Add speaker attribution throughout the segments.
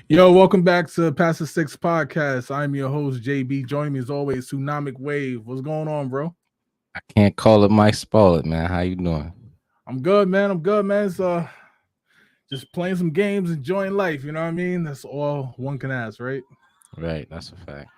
Speaker 1: Yo, welcome back to Past the Six Podcast. I'm your host, JB. Joining me as always, Tsunamic Wave. What's going on, bro?
Speaker 2: I can't call it Mike Spoil man. How you doing?
Speaker 1: I'm good, man. I'm good, man. It's just playing some games, enjoying life. You know what I mean? That's all one can ask, right?
Speaker 2: Right, that's a fact.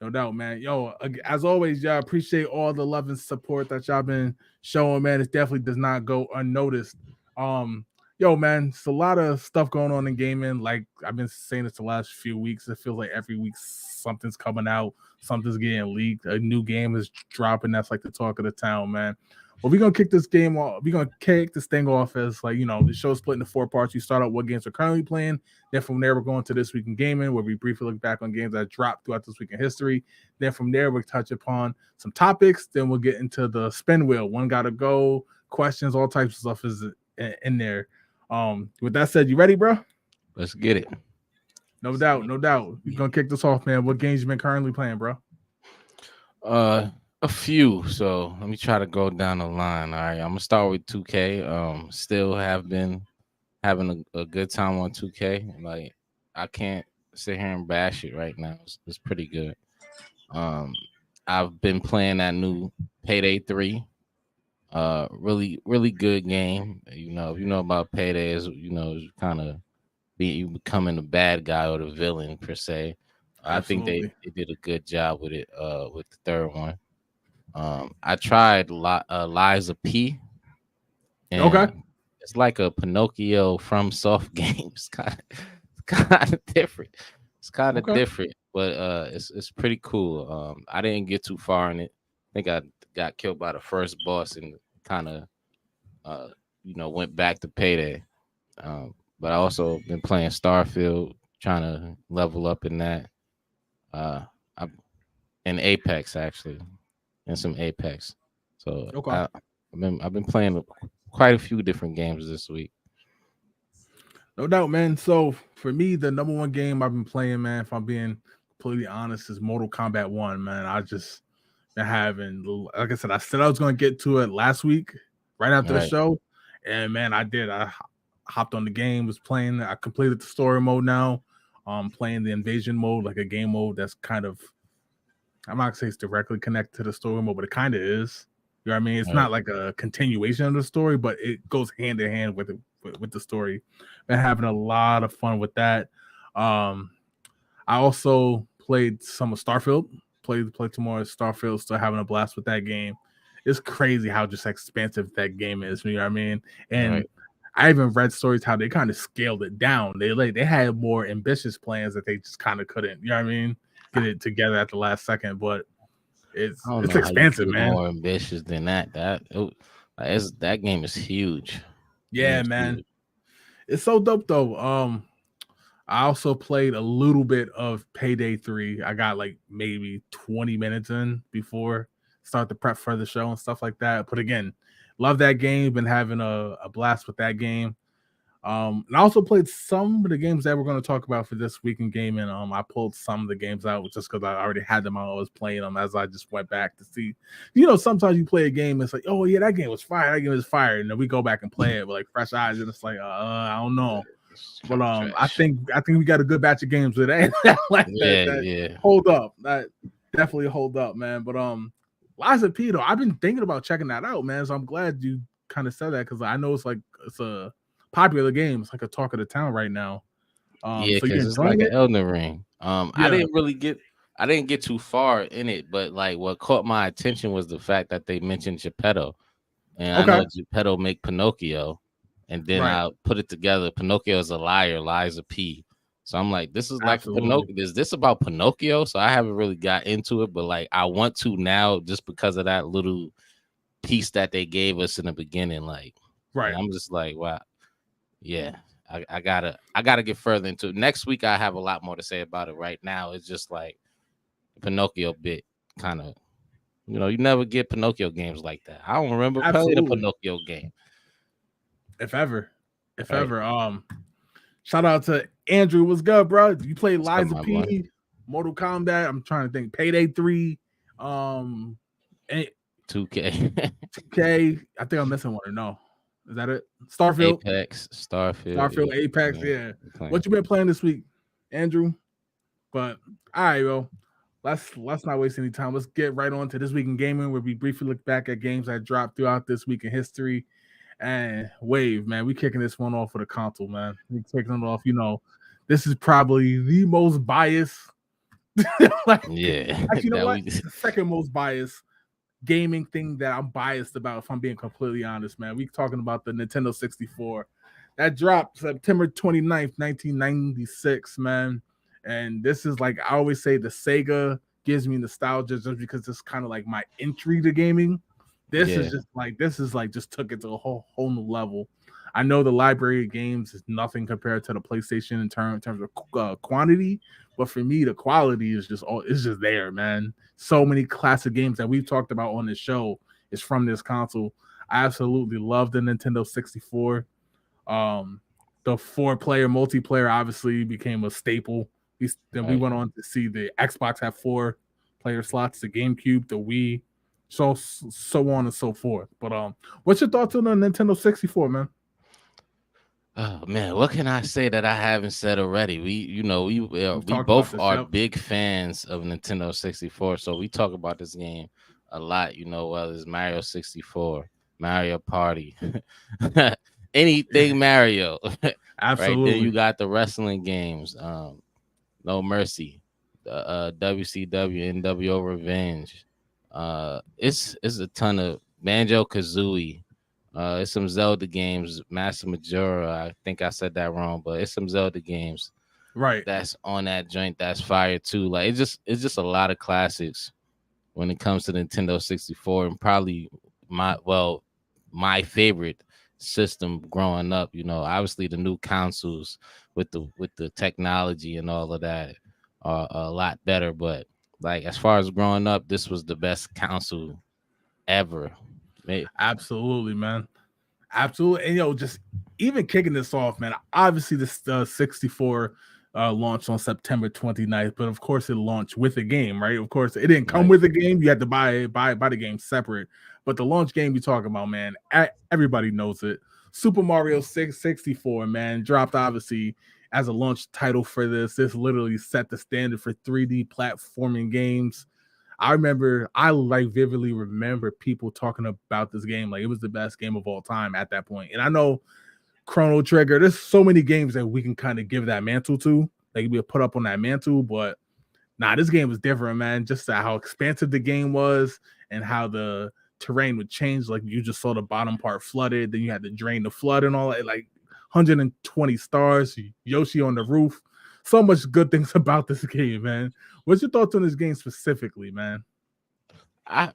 Speaker 1: No doubt, man. Yo, as always, y'all appreciate all the love and support that y'all been showing, man. It definitely does not go unnoticed. Um, yo, man, it's a lot of stuff going on in gaming. Like I've been saying this the last few weeks. It feels like every week something's coming out, something's getting leaked, a new game is dropping. That's like the talk of the town, man. Well, we're gonna kick this game off. We're gonna kick this thing off as like the show's split into four parts. You start out what games we're currently playing. Then from there, we're going to this week in gaming, where we briefly look back on games that dropped throughout this week in history. Then from there, we'll touch upon some topics. Then we'll get into the spin wheel. One gotta go, questions, all types of stuff is in there. With that said, you ready, bro?
Speaker 2: Let's get it.
Speaker 1: No doubt, no doubt. We're gonna kick this off, man. What games you been currently playing, bro?
Speaker 2: A few. So let me try to go down the line. All right, I'm gonna start with 2K. Still have been having a good time on 2K. Like I can't sit here and bash it right now. It's pretty good. Um, I've been playing that new Payday 3. Really good game. If you know about Payday, is kind of you becoming the bad guy or the villain per se. I think
Speaker 1: Absolutely.
Speaker 2: they did a good job with it. With the third one, I tried Liza P,
Speaker 1: Okay.
Speaker 2: and it's like a Pinocchio from soft game. It's kind of different. It's kind of
Speaker 1: Okay.
Speaker 2: different, but it's pretty cool. I didn't get too far in it. I think I got killed by the first boss and kind of uh went back to Payday. But I also been playing Starfield, trying to level up in that. I in Apex actually, and some Apex. So
Speaker 1: Okay.
Speaker 2: I've been playing quite a few different games this week.
Speaker 1: No doubt, man. So for me, the number one game I've been playing, man, if I'm being completely honest, is Mortal Kombat 1, man. I just been having, like I said I was going to get to it last week, right after the
Speaker 2: Right,
Speaker 1: show. And man, I did. I hopped on the game, was playing. I completed the story mode now. Playing the invasion mode, like a game mode that's kind of, I'm not gonna say it's directly connected to the story mode, but it kind of is. You know what I mean? It's
Speaker 2: right,
Speaker 1: not like a continuation of the story, but it goes hand in hand with it with the story. Been having a lot of fun with that. Um, I also played some of Starfield. Played some more Starfield. Still having a blast with that game. It's crazy how just expansive that game is. You know what I mean? And
Speaker 2: right,
Speaker 1: I even read stories how they kind of scaled it down. They had more ambitious plans that they just kind of couldn't. You know what I mean? Get it together at the last second, but
Speaker 2: I
Speaker 1: it's
Speaker 2: don't
Speaker 1: it's
Speaker 2: know how you
Speaker 1: expansive,
Speaker 2: get
Speaker 1: man.
Speaker 2: more ambitious than that. That game is huge. Game
Speaker 1: Yeah,
Speaker 2: is
Speaker 1: man.
Speaker 2: huge.
Speaker 1: It's so dope though. I also played a little bit of Payday 3. I got like maybe 20 minutes in before start the prep for the show and stuff like that. But again, love that game. Been having a blast with that game. And I also played some of the games that we're going to talk about for this week in gaming. I pulled some of the games out just because I already had them. I was playing them as I just went back to see. Sometimes you play a game, it's like, oh yeah, that game was fire. That game was fire, and then we go back and play it with like fresh eyes, and it's like, I don't know.
Speaker 2: It's
Speaker 1: But
Speaker 2: kind of
Speaker 1: I
Speaker 2: trash.
Speaker 1: think we got a good batch of games today like that
Speaker 2: Yeah,
Speaker 1: that
Speaker 2: yeah.
Speaker 1: hold up. That definitely hold up, man. But Liza P though, I've been thinking about checking that out, man. So I'm glad you kind of said that because I know it's a popular game. It's like a talk of the town right now.
Speaker 2: Yeah,
Speaker 1: So you're
Speaker 2: because it's
Speaker 1: enjoying
Speaker 2: like an
Speaker 1: it?
Speaker 2: Elden Ring.
Speaker 1: Yeah.
Speaker 2: I didn't get too far in it, but like what caught my attention was the fact that they mentioned Geppetto, and I
Speaker 1: Okay.
Speaker 2: know Geppetto make Pinocchio, and then
Speaker 1: Right.
Speaker 2: I put it together. Pinocchio is a liar, lies a P. So I'm like, this is like a
Speaker 1: Absolutely.
Speaker 2: Pinocchio. Is this about Pinocchio? So I haven't really got into it, but like I want to now just because of that little piece that they gave us in the beginning. Like, and
Speaker 1: Right.
Speaker 2: I'm just like, wow, yeah, I gotta get further into it. Next week I have a lot more to say about it. Right now, it's just like the Pinocchio bit kind of you never get Pinocchio games like that. I don't remember playing a
Speaker 1: Absolutely.
Speaker 2: Pinocchio game.
Speaker 1: If ever. If
Speaker 2: Right.
Speaker 1: ever. Shout out to Andrew. What's good, bro? You play
Speaker 2: What's up,
Speaker 1: Liza
Speaker 2: my boy?
Speaker 1: P, Mortal Kombat. I'm trying to think. Payday 3, um,
Speaker 2: 2K,
Speaker 1: 2K. I think I'm missing one or no. Is that it? Starfield?
Speaker 2: Apex, Starfield.
Speaker 1: Starfield,
Speaker 2: Yeah,
Speaker 1: Apex,
Speaker 2: yeah,
Speaker 1: yeah.
Speaker 2: I'm playing.
Speaker 1: What you been playing this week? Andrew. But all right, well, let's not waste any time. Let's get right on to this week in gaming, where we briefly look back at games that dropped throughout this week in history. And Wave, man, we kicking this one off with a console, man. We kicking it off. This is probably the most biased. like,
Speaker 2: Yeah,
Speaker 1: actually, you know
Speaker 2: that
Speaker 1: what?
Speaker 2: we.
Speaker 1: It's the second most biased gaming thing that I'm biased about. If I'm being completely honest, man, we talking about the Nintendo 64 that dropped September 29th, 1996, man. And this is like I always say, the Sega gives me nostalgia just because it's kind of like my entry to gaming.
Speaker 2: Yeah,
Speaker 1: This is like just took it to a whole new level. I know the library of games is nothing compared to the PlayStation in terms of quantity, but for me, the quality is just all it's just there, man. So many classic games that we've talked about on this show is from this console. I absolutely love the Nintendo 64. Um, the 4-player multiplayer obviously became a staple. Then we
Speaker 2: right.
Speaker 1: went on to see the Xbox have 4-player slots, the GameCube, the Wii, so on and so forth. But what's your thoughts on the Nintendo 64, man?
Speaker 2: Oh man, what can I say that I haven't said already?
Speaker 1: We've
Speaker 2: We
Speaker 1: talked about
Speaker 2: both
Speaker 1: this.
Speaker 2: are
Speaker 1: Yep.
Speaker 2: big fans of Nintendo 64, so we talk about this game a lot. Whether it's Mario 64, Mario Party, anything Mario, right? Then you
Speaker 1: Absolutely.
Speaker 2: got the wrestling games, No Mercy, the WCW NWO Revenge. It's a ton of Banjo Kazooie. It's some Zelda games, Master Majora. I think I said that wrong, but it's some Zelda games
Speaker 1: Right.
Speaker 2: that's on that joint. That's fire too. Like it's just a lot of classics when it comes to Nintendo 64, and probably my favorite system growing up. Obviously the new consoles with the technology and all of that are a lot better, but like as far as growing up, this was the best console ever.
Speaker 1: Absolutely, man. Absolutely. And just even kicking this off, man. Obviously, this 64 launched on September 29th, but of course it launched with a game, right? Of course, it didn't come
Speaker 2: Right.
Speaker 1: with a game. You had to buy the game separate. But the launch game you talking about, man, everybody knows it. Super Mario 664, man, dropped obviously as a launch title for this. This literally set the standard for 3D platforming games. I like vividly remember people talking about this game like it was the best game of all time at that point. And I know Chrono Trigger, there's so many games that we can kind of give that mantle to. They can be put up on that mantle, but this game was different, man. Just how expansive the game was and how the terrain would change. Like you just saw the bottom part flooded, then you had to drain the flood and all that. Like 120 stars, Yoshi on the roof. So much good things about this game, man. What's your thoughts on this game specifically, man?
Speaker 2: I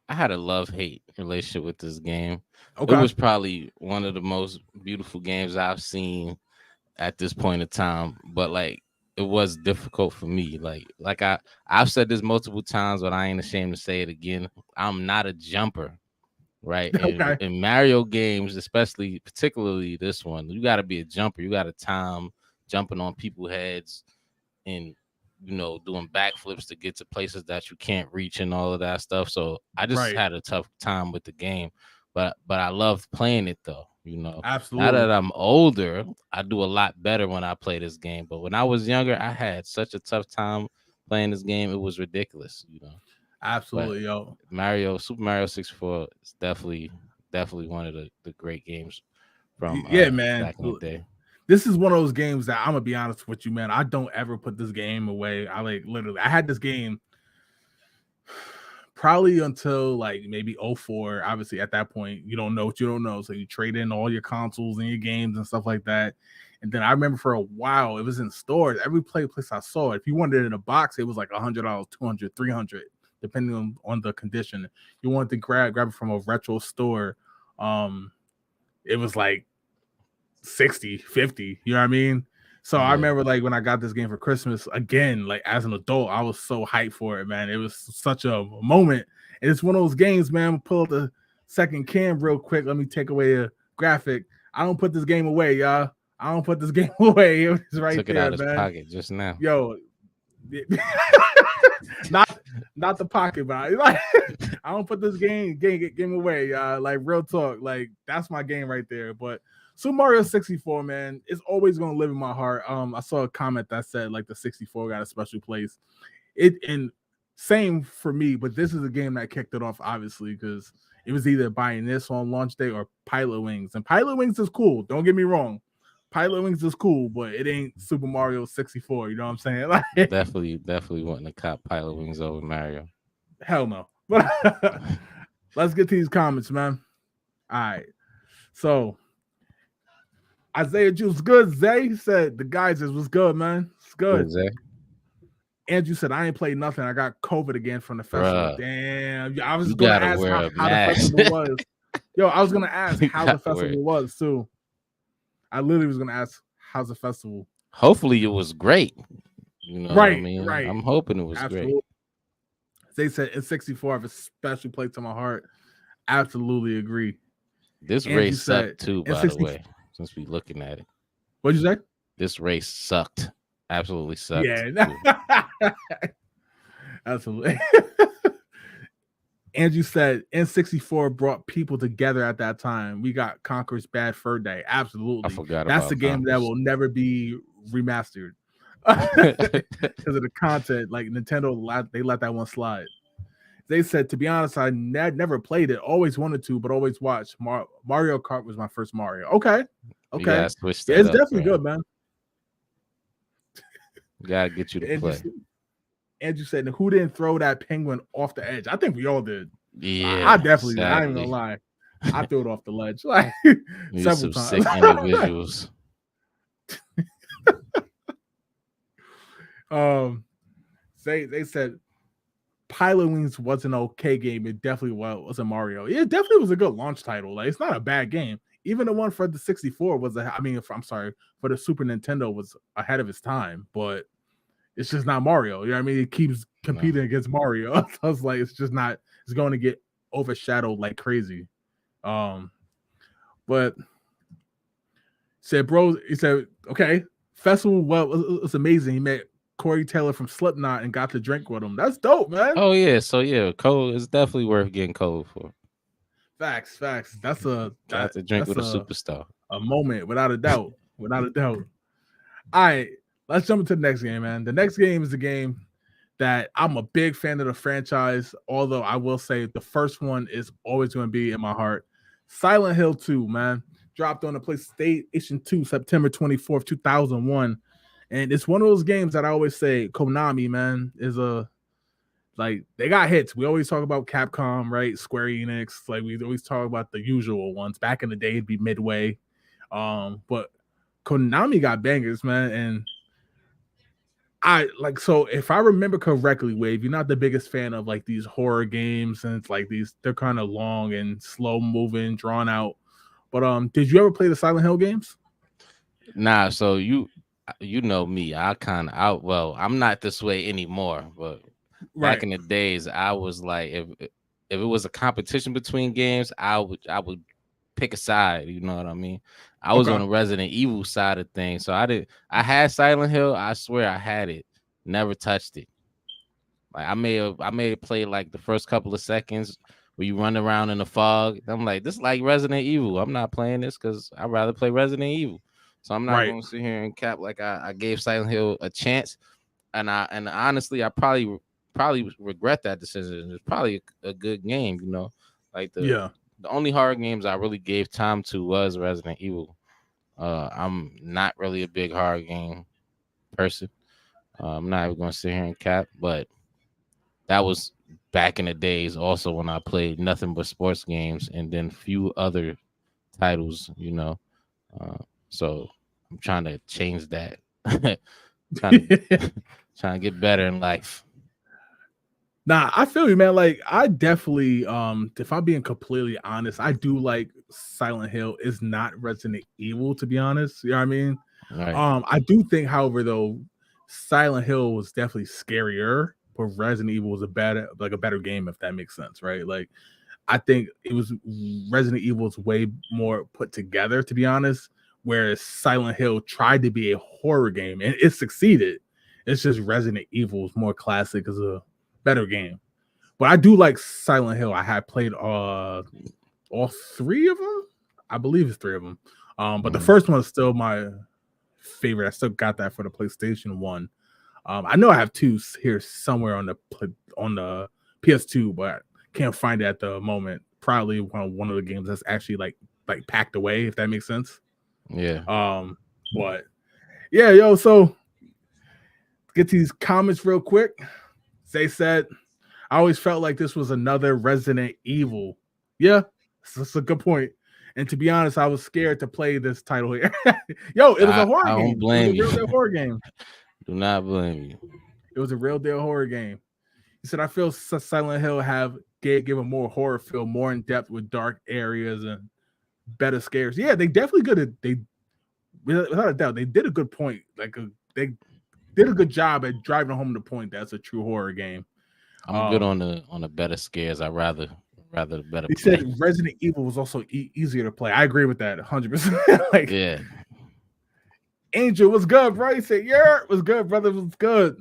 Speaker 2: I had a love hate relationship with this game. It
Speaker 1: Okay.
Speaker 2: was probably one of the most beautiful games I've seen at this point in time, but like it was difficult for me. I've said this multiple times, but I ain't ashamed to say it again. I'm not a jumper, right? And
Speaker 1: Okay.
Speaker 2: in Mario games, especially particularly this one, you got to be a jumper. You got to time jumping on people's heads and doing backflips to get to places that you can't reach and all of that stuff. So I just
Speaker 1: Right.
Speaker 2: had a tough time with the game, but I loved playing it though. Now that
Speaker 1: Absolutely.
Speaker 2: I'm older, I do a lot better when I play this game. But when I was younger, I had such a tough time playing this game. It was ridiculous. But
Speaker 1: Absolutely, yo.
Speaker 2: Super Mario 64 is definitely one of the great games from
Speaker 1: Yeah, man.
Speaker 2: back in the day.
Speaker 1: This is one of those games that I'm gonna be honest with you, man. I don't ever put this game away. I like literally I had this game probably until like maybe '04. Obviously, at that point, you don't know what you don't know. So you trade in all your consoles and your games and stuff like that. And then I remember for a while it was in stores. Every place I saw it, if you wanted it in a box, it was like $100, 200, 300, depending on the condition. You wanted to grab it from a retro store. Um, it was like 60, 50. You know what I mean? So I
Speaker 2: Yeah.
Speaker 1: remember like when I got this game for Christmas, again, like as an adult, I was so hyped for it, man. It was such a moment. And it's one of those games, man. Pull up the second cam real quick. Let me take away a graphic. I don't put this game away, y'all. I don't put this game away. It was right
Speaker 2: Took it out
Speaker 1: there,
Speaker 2: of his
Speaker 1: man.
Speaker 2: pocket just now.
Speaker 1: Yo, not not the pocket, but I don't put this game away, y'all. Like real talk, like that's my game right there. But Super Mario 64, man, it's always gonna live in my heart. I saw a comment that said like the 64 got a special place. It and same for me, but this is a game that kicked it off, obviously, because it was either buying this on launch day or Pilot Wings. And Pilot Wings is cool. Don't get me wrong. Pilot Wings is cool, but it ain't Super Mario 64. You know what I'm saying? Like,
Speaker 2: Definitely wanting to cop Pilot Wings over Mario.
Speaker 1: hell no. But let's get to these comments, man. All right. So Isaiah Juice good. Zay said the guys was good, man. It's good.
Speaker 2: Zay?
Speaker 1: Andrew said I ain't played nothing. I got COVID again from the festival.
Speaker 2: Bruh,
Speaker 1: Damn. I was
Speaker 2: you
Speaker 1: gonna
Speaker 2: gotta
Speaker 1: ask
Speaker 2: wear a
Speaker 1: how the
Speaker 2: mask.
Speaker 1: festival was. Yo, I was gonna ask
Speaker 2: You
Speaker 1: how the
Speaker 2: gotta wear
Speaker 1: festival
Speaker 2: it.
Speaker 1: was too. I literally was gonna ask how's the festival.
Speaker 2: Hopefully it was great. You know what I
Speaker 1: Right,
Speaker 2: mean?
Speaker 1: right.
Speaker 2: I'm hoping it was
Speaker 1: Absolutely.
Speaker 2: great.
Speaker 1: They said in 64 I have a special place to my heart. Absolutely agree.
Speaker 2: This
Speaker 1: Andrew
Speaker 2: race
Speaker 1: said
Speaker 2: sucked too,
Speaker 1: in
Speaker 2: by the
Speaker 1: 60
Speaker 2: way, since we looking at it.
Speaker 1: What'd you say?
Speaker 2: This race sucked. Absolutely sucked.
Speaker 1: Yeah. Absolutely. Andrew said N64 brought people together at that time. We got Conker's Bad Fur Day. Absolutely.
Speaker 2: I forgot
Speaker 1: That's
Speaker 2: about
Speaker 1: the game that
Speaker 2: Conker's.
Speaker 1: will never be remastered because of the content. Like Nintendo, they let that one slide. They said, to be honest, I never played it. Always wanted to, but always watched. Mario Kart was my first Mario. Okay.
Speaker 2: You gotta switch that
Speaker 1: It's
Speaker 2: up,
Speaker 1: definitely
Speaker 2: man.
Speaker 1: good, man.
Speaker 2: Gotta get you to play.
Speaker 1: Andrew said, who didn't throw that penguin off the edge? I think we all did.
Speaker 2: Yeah,
Speaker 1: I definitely did. I ain't
Speaker 2: sadly.
Speaker 1: gonna lie. I threw it off the ledge like
Speaker 2: You
Speaker 1: several
Speaker 2: some
Speaker 1: times.
Speaker 2: sick individuals.
Speaker 1: They said Pilot Wings was an okay game. It definitely was a Mario. It definitely was a good launch title. Like, it's not a bad game. Even the one for the 64 was I'm sorry, for the Super Nintendo was ahead of its time, but it's just not Mario. You know what I mean? It keeps competing against Mario. So it's like it's just not, it's going to get overshadowed like crazy. But he said, okay, festival, well, it was amazing. He met Corey Taylor from Slipknot and got to drink with him. That's dope, man.
Speaker 2: Oh yeah, so yeah, Cole is definitely worth getting Cole for.
Speaker 1: Facts. That's a
Speaker 2: Got to drink with a superstar.
Speaker 1: A moment, without a doubt. Without a doubt. All right, let's jump into the next game, man. The next game is a game that I'm a big fan of the franchise, although I will say the first one is always going to be in my heart. Silent Hill 2, man. Dropped on the PlayStation 2 September 24th, 2001. And it's one of those games that I always say Konami, man, is like, they got hits. We always talk about Capcom, right? Square Enix. Like, we always talk about the usual ones. Back in the day, it'd be Midway. But Konami got bangers, man. And so if I remember correctly, Wave, you're not the biggest fan of like these horror games, and it's like they're kind of long and slow moving, drawn out. But did you ever play the Silent Hill games?
Speaker 2: Nah, so you know me. I'm not this way anymore, but back in the days, I was like, if it was a competition between games, I would pick a side. You know what I mean? I was on the Resident Evil side of things, so I had Silent Hill. I swear I had it, never touched it. Like I may have played like the first couple of seconds where you run around in the fog. I'm like, this is like Resident Evil. I'm not playing this because I'd rather play Resident Evil. So I'm not going to sit here and cap like I gave Silent Hill a chance. And honestly, I probably regret that decision. It's probably a good game, you know. Like the only horror games I really gave time to was Resident Evil. I'm not really a big horror game person. I'm not even going to sit here and cap, but that was back in the days also when I played nothing but sports games and then few other titles, you know. So I'm trying to change that. trying to get better in life.
Speaker 1: Nah, I feel you, man. Like, I definitely, if I'm being completely honest, I do like Silent Hill is not Resident Evil, to be honest. You know what I mean?
Speaker 2: Right.
Speaker 1: I do think, however, though, Silent Hill was definitely scarier, but Resident Evil was a better game, if that makes sense, right? Like, I think it was Resident Evil's way more put together, to be honest, whereas Silent Hill tried to be a horror game and it succeeded. It's just Resident Evil is more classic as a better game. But I do like Silent Hill. I had played all three of them. I believe it's three of them. But the first one is still my favorite. I still got that for the PlayStation 1. I know I have two here somewhere on the PS2, but can't find it at the moment. Probably one of the games that's actually like packed away, if that makes sense.
Speaker 2: Yeah.
Speaker 1: But yeah, yo, so get to these comments real quick. They said, I always felt like this was another Resident Evil. Yeah, that's a good point. And to be honest, I was scared to play this title here. Yo, it was a horror
Speaker 2: I don't
Speaker 1: game. It was
Speaker 2: blame
Speaker 1: a real
Speaker 2: you.
Speaker 1: deal horror game.
Speaker 2: Do not blame you.
Speaker 1: It was a real deal horror game. He said, I feel Silent Hill give a more horror feel, more in depth with dark areas and better scares. Yeah, they definitely they without a doubt, they did a good point. They did a good job at driving home the point that's a true horror game.
Speaker 2: I'm good on the better scares. I rather the better
Speaker 1: He
Speaker 2: play.
Speaker 1: said Resident Evil was also easier to play. I agree with that 100%. Like,
Speaker 2: yeah.
Speaker 1: Angel was good, bro. He said, yeah, it was good, brother. It was good.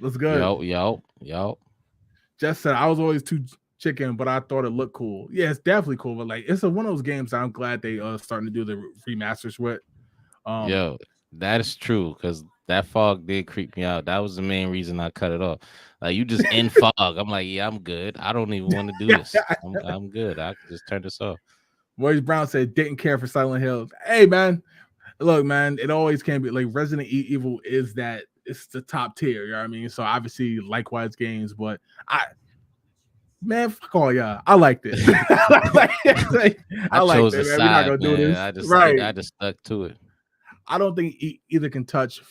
Speaker 1: Was good.
Speaker 2: Yo.
Speaker 1: Just said I was always too chicken, but I thought it looked cool. Yeah, it's definitely cool. But like, it's one of those games that I'm glad they starting to do the remasters with.
Speaker 2: Yo, that is true because that fog did creep me out. That was the main reason I cut it off. Like you just in fog. I'm like, yeah, I'm good. I don't even want to do this. I'm good. I can just turn this off.
Speaker 1: Royce Brown said didn't care for Silent Hill. Hey man, look, man, it always can be like Resident Evil is that it's the top tier, you know what I mean? So obviously likewise games, but fuck all y'all. I liked it. I liked it, man. We're not gonna do this.
Speaker 2: I just stuck to it.
Speaker 1: I don't think either can touch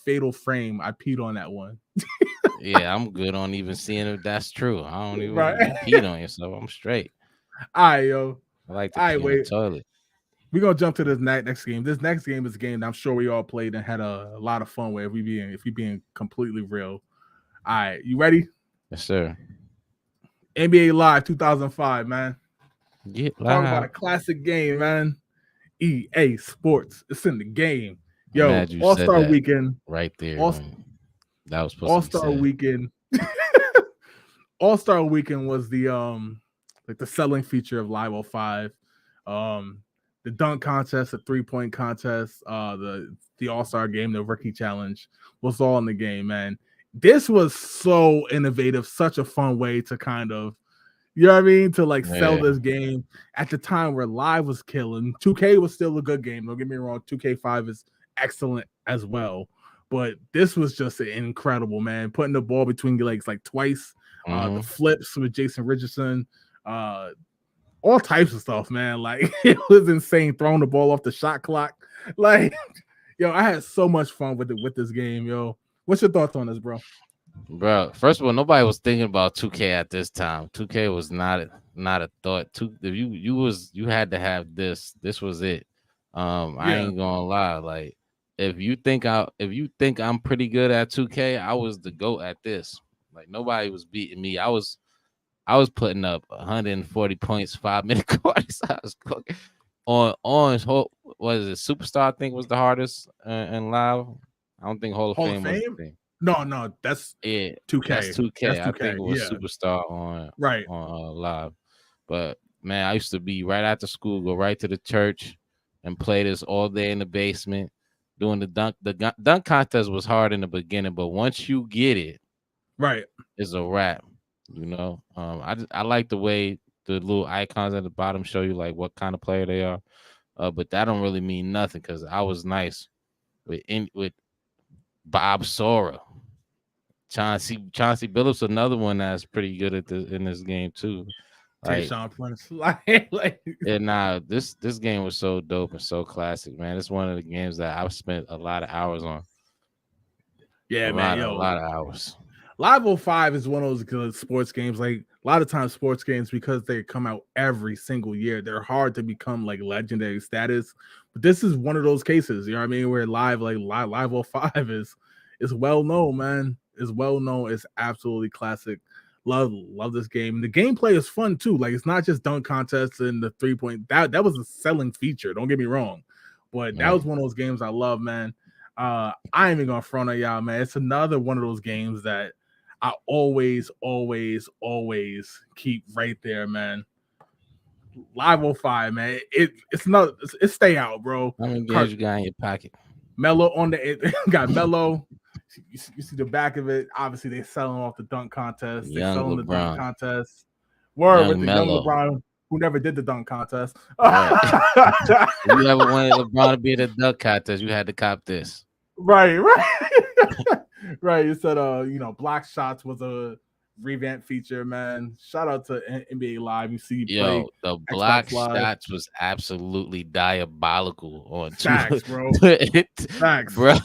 Speaker 1: Fatal Frame. I peed on that one.
Speaker 2: Yeah, I'm good on even seeing if that's true. I don't even peed on yourself. I'm straight.
Speaker 1: All right, yo.
Speaker 2: I like to pee in the toilet.
Speaker 1: We're gonna jump to this next game. This next game is a game that I'm sure we all played and had a lot of fun with. If we being completely real. All right, you ready?
Speaker 2: Yes, sir.
Speaker 1: NBA Live 2005, man.
Speaker 2: Get
Speaker 1: Talk about a classic game, man. EA Sports. It's in the game. Yo, All-Star Weekend.
Speaker 2: Right there. That was supposed
Speaker 1: All-Star
Speaker 2: to be said.
Speaker 1: Weekend. All-Star Weekend was the the selling feature of Live 05. The dunk contest, the 3-point contest, the All-Star game, the rookie challenge was all in the game, man. This was so innovative, such a fun way to kind of, you know what I mean, to sell this game at the time where Live was killing. 2K was still a good game. Don't get me wrong. 2K5 is excellent as well. But this was just incredible, man. Putting the ball between your legs like twice, the flips with Jason Richardson, all types of stuff, man. Like it was insane. Throwing the ball off the shot clock. Like, yo, I had so much fun with this game, yo. What's your thoughts on this, bro?
Speaker 2: Bro, first of all, nobody was thinking about 2K at this time. 2K was not a thought. You had to have this. This was it. I ain't gonna lie. Like if you think I'm pretty good at 2K, I was the GOAT at this. Like nobody was beating me. I was putting up 140 points, 5-minute quarters. I was cooking on what is it? Superstar, I think was the hardest in Live. I don't think Hall of Fame was the thing.
Speaker 1: No, that's 2K.
Speaker 2: That's 2K.
Speaker 1: That's 2K.
Speaker 2: I think it was Superstar on Live. But man, I used to be right after school, go right to the church and play this all day in the basement. Doing the dunk. The dunk contest was hard in the beginning, but once you get it, it's a wrap. You know, I like the way the little icons at the bottom show you like what kind of player they are. But that don't really mean nothing because I was nice with Bob Sora. Chauncey Billups, another one that's pretty good in this game too. Like, this game was so dope and so classic, man. It's one of the games that I've spent a lot of hours on.
Speaker 1: Yeah,
Speaker 2: a lot of hours.
Speaker 1: Live 05 is one of those good sports games. Like a lot of times, sports games, because they come out every single year, they're hard to become like legendary status. But this is one of those cases, you know what I mean, where Live 05 is well known, man. Is well known. It's absolutely classic. Love this game. The gameplay is fun too. Like it's not just dunk contests and the 3-point. That was a selling feature. Don't get me wrong, but that was one of those games I love, man. I ain't even gonna front on y'all, man. It's another one of those games that I always keep right there, man. Live 05, man. It's stay out, bro.
Speaker 2: How many games you got in your pocket?
Speaker 1: Mello on it got Mello. You see the back of it. Obviously, they selling off the dunk contest. They
Speaker 2: Young
Speaker 1: selling the dunk
Speaker 2: LeBron,
Speaker 1: contest. Word with
Speaker 2: young
Speaker 1: the young
Speaker 2: Mello.
Speaker 1: LeBron who never did the dunk contest.
Speaker 2: Right. If you ever wanted LeBron to be in a dunk contest, you had to cop this.
Speaker 1: Right. Right. You said block shots was a revamp feature, man. Shout out to NBA Live. You see play
Speaker 2: Yo, the block
Speaker 1: Xbox Live.
Speaker 2: shots was absolutely diabolical on
Speaker 1: Facts, bro. Facts.
Speaker 2: bro.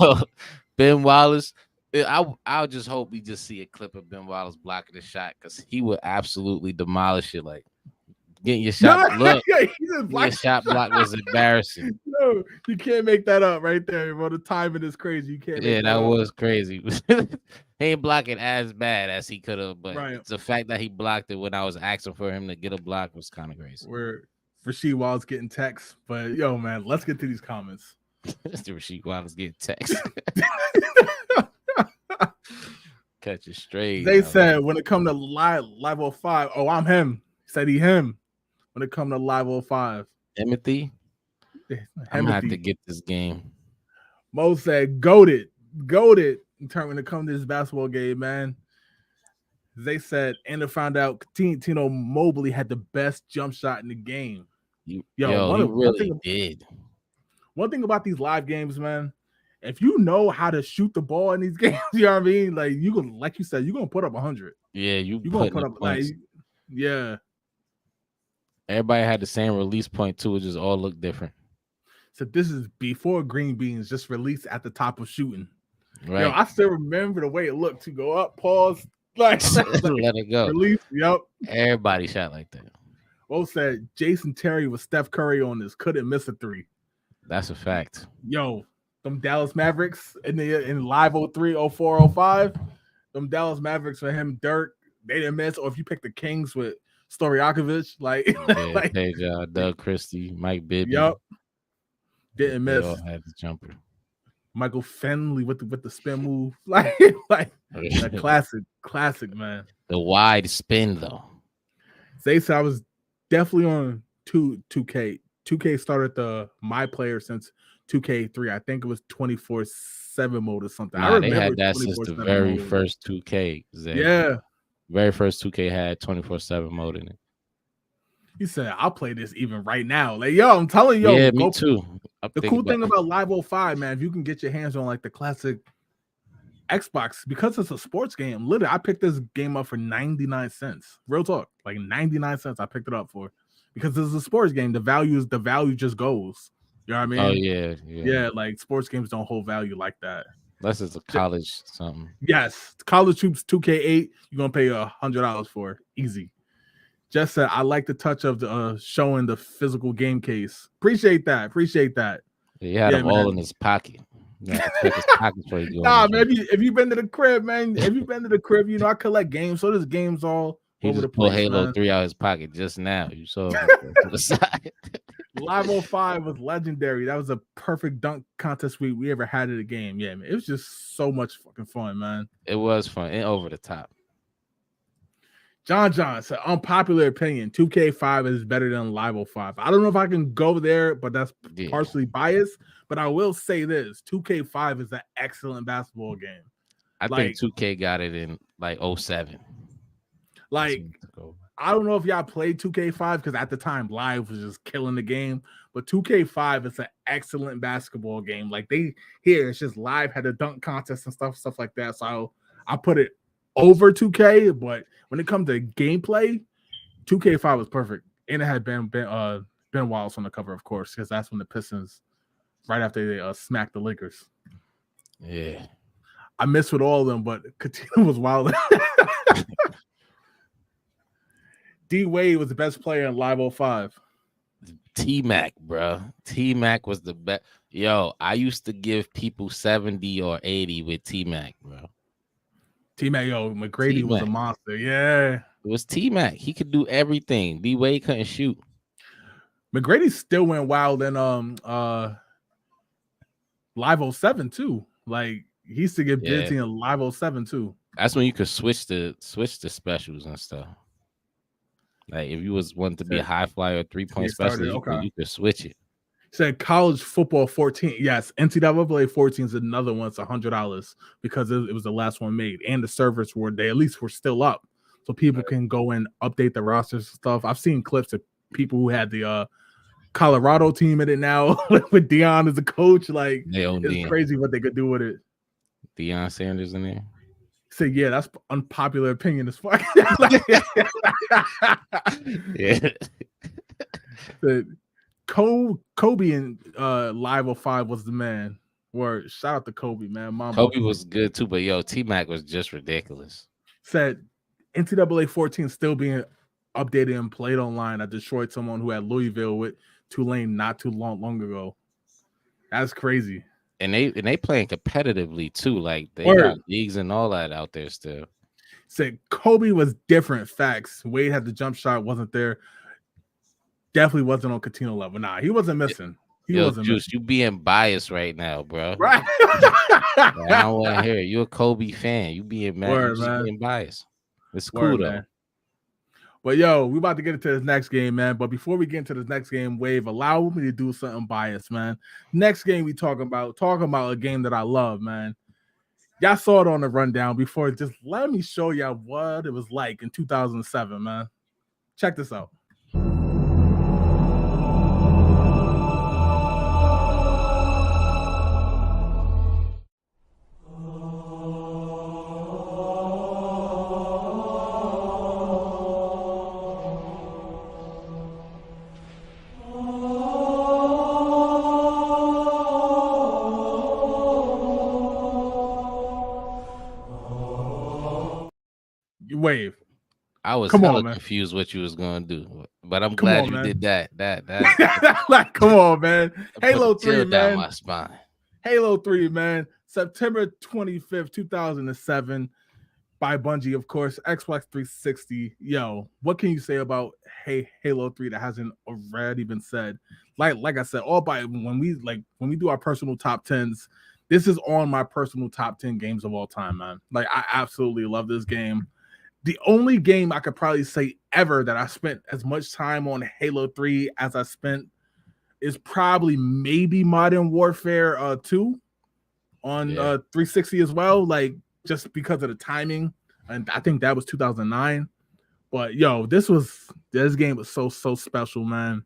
Speaker 2: Ben Wallace. I'll just hope we just see a clip of Ben Wallace blocking the shot because he would absolutely demolish it. Like getting your shot your shot block was embarrassing.
Speaker 1: No, you can't make that up right there, bro. The timing is crazy. You can't.
Speaker 2: Yeah, that was crazy. He ain't blocking as bad as he could have, but it's the fact that he blocked it when I was asking for him to get a block was kind of crazy.
Speaker 1: Where Rasheed Wallace getting texts, but yo, man, let's get to these comments.
Speaker 2: Rasheed Wallace getting texts. Catch it straight.
Speaker 1: They said when it come to live 05, oh, I'm him. Said he him. When it come to live 05,
Speaker 2: Timothy, I'm gonna have to get this game.
Speaker 1: Mo said goated. In terms when it come to this basketball game, man. They said and to find out Tino Mobley had the best jump shot in the game.
Speaker 2: He really did.
Speaker 1: One thing about these live games, man, if you know how to shoot the ball in these games, you know what I mean? Like you can, like you said, you're gonna put up 100.
Speaker 2: Yeah, you're
Speaker 1: gonna put up points. Yeah.
Speaker 2: Everybody had the same release point too, it just all looked different.
Speaker 1: So this is before Green Beans just released at the top of shooting.
Speaker 2: Right.
Speaker 1: Yo, I still remember the way it looked to go up, pause, like
Speaker 2: let it go.
Speaker 1: Release. Yep.
Speaker 2: Everybody shot like that.
Speaker 1: Bo said Jason Terry with Steph Curry on this, couldn't miss a three.
Speaker 2: That's a fact.
Speaker 1: Yo, them Dallas Mavericks in live 03, 04, 05, them Dallas Mavericks for him, Dirk, they didn't miss. Or if you pick the Kings with Stojakovic, like,
Speaker 2: yeah, Doug Christie, Mike Bibby.
Speaker 1: Yep. Didn't miss.
Speaker 2: They all had the jumper.
Speaker 1: Michael Finley with the spin move. like a classic, man.
Speaker 2: The wide spin, though.
Speaker 1: They said I was definitely on 2K. 2K started the My Player since 2K3. I think it was 24/7 mode or something.
Speaker 2: Nah, they had that since the very first 2K.
Speaker 1: Yeah.
Speaker 2: Very first 2K had 24/7 mode in it.
Speaker 1: He said, I'll play this even right now. Like, yo, I'm telling you.
Speaker 2: Yeah, me too.
Speaker 1: The cool thing about Live 05, man, if you can get your hands on like the classic Xbox, because it's a sports game, literally, I picked this game up for 99 cents. Real talk. Like 99 cents I picked it up for. Because this is a sports game. The value just goes. You know what I mean?
Speaker 2: Oh, yeah.
Speaker 1: Yeah, like sports games don't hold value like that.
Speaker 2: Unless it's a college something.
Speaker 1: Yes. College Troops 2K8, you're going to pay $100 for it. Easy. Just said, I like the touch of the showing the physical game case. Appreciate that.
Speaker 2: Yeah, he had them all in his pocket.
Speaker 1: Nah, man, if you've been to the crib, man, you know, I collect games. So there's games all over the place.
Speaker 2: Halo 3 out of his pocket just now. You saw it to the side.
Speaker 1: Live 05 was legendary. That was a perfect dunk contest we ever had at a game. Yeah, man. It was just so much fucking fun, man.
Speaker 2: It was fun and over the top.
Speaker 1: John said, unpopular opinion, 2K5 is better than Live 05. I don't know if I can go there, but that's partially biased. But I will say this, 2K5 is an excellent basketball game.
Speaker 2: I think 2K got it in like 07.
Speaker 1: Like, I don't know if y'all played 2K5 because at the time, Live was just killing the game. But 2K5 is an excellent basketball game. Like, it's just Live had a dunk contest and stuff like that. So I put it over 2K, but when it comes to gameplay, 2K5 was perfect. And it had Ben Wallace on the cover, of course, because that's when the Pistons, right after they smacked the Lakers.
Speaker 2: Yeah.
Speaker 1: I missed with all of them, but Katina was wild. D Wade was the best player in Live 05.
Speaker 2: T-Mac, bro. T-Mac was the best. Yo, I used to give people 70 or 80 with T-Mac, bro.
Speaker 1: T-Mac, McGrady was a monster. Yeah.
Speaker 2: It was T-Mac. He could do everything. D-Wade couldn't shoot.
Speaker 1: McGrady still went wild in Live 07 too. Like, he used to get busy in Live 07 too.
Speaker 2: That's when you could switch the specials and stuff. Like if you was wanted to be a
Speaker 1: Said
Speaker 2: high flyer,
Speaker 1: to
Speaker 2: 3-point
Speaker 1: get started.
Speaker 2: specialist,
Speaker 1: Okay.
Speaker 2: you could switch it.
Speaker 1: Said college football 14. Yes, NCAA 14 is another one. It's $100 because it was the last one made, and the servers they at least were still up, so people can go and update the rosters and stuff. I've seen clips of people who had the Colorado team in it now with Deion as a coach. Like
Speaker 2: They own
Speaker 1: it's crazy what they could do with it.
Speaker 2: Deion Sanders in there.
Speaker 1: So yeah, that's unpopular opinion as fuck.
Speaker 2: Yeah.
Speaker 1: The Kobe in Live 05 was the man. Word, shout out to Kobe, man. Mamba
Speaker 2: Kobe was good too, but yo, T-Mac was just ridiculous.
Speaker 1: said NCAA 14 still being updated and played online. I destroyed someone who had Louisville with Tulane not too long ago. That's crazy.
Speaker 2: And they playing competitively too. Like they
Speaker 1: Word.
Speaker 2: got leagues and all that out there still.
Speaker 1: Said Kobe was different. Facts. Wade had the jump shot, wasn't there. Definitely wasn't on Catino level. Nah, he wasn't missing. He wasn't
Speaker 2: Juice,
Speaker 1: missing.
Speaker 2: you being biased right now, bro.
Speaker 1: Right.
Speaker 2: I don't want to hear it. You a Kobe fan. You being mad.
Speaker 1: Word,
Speaker 2: You just
Speaker 1: man.
Speaker 2: being biased. It's cool
Speaker 1: Word,
Speaker 2: though.
Speaker 1: man. But yo, we about to get into this next game, man. But before we get into this next game, Wave, allow me to do something biased, man. Next game we talking about a game that I love, man. Y'all saw it on the rundown before. Just let me show y'all what it was like in 2007, man. Check this out. Wave.
Speaker 2: I was
Speaker 1: Come
Speaker 2: hella
Speaker 1: on, man.
Speaker 2: confused what you was gonna do, but I'm
Speaker 1: Come
Speaker 2: glad
Speaker 1: on,
Speaker 2: you
Speaker 1: man.
Speaker 2: did that.
Speaker 1: Like, come on, man.
Speaker 2: Put
Speaker 1: Halo
Speaker 2: the chill
Speaker 1: 3,
Speaker 2: down
Speaker 1: man.
Speaker 2: my spine.
Speaker 1: Halo 3, man. September 25th, 2007. By Bungie, of course. Xbox 360. Yo, what can you say about Halo 3 that hasn't already been said? Like I said, all by when we do our personal top 10s, this is on my personal top 10 games of all time, man. Like, I absolutely love this game. The only game I could probably say ever that I spent as much time on Halo 3 as I spent is probably maybe Modern Warfare 2 on 360 as well, like just because of the timing. And I think that was 2009. But yo, this game was so special, man.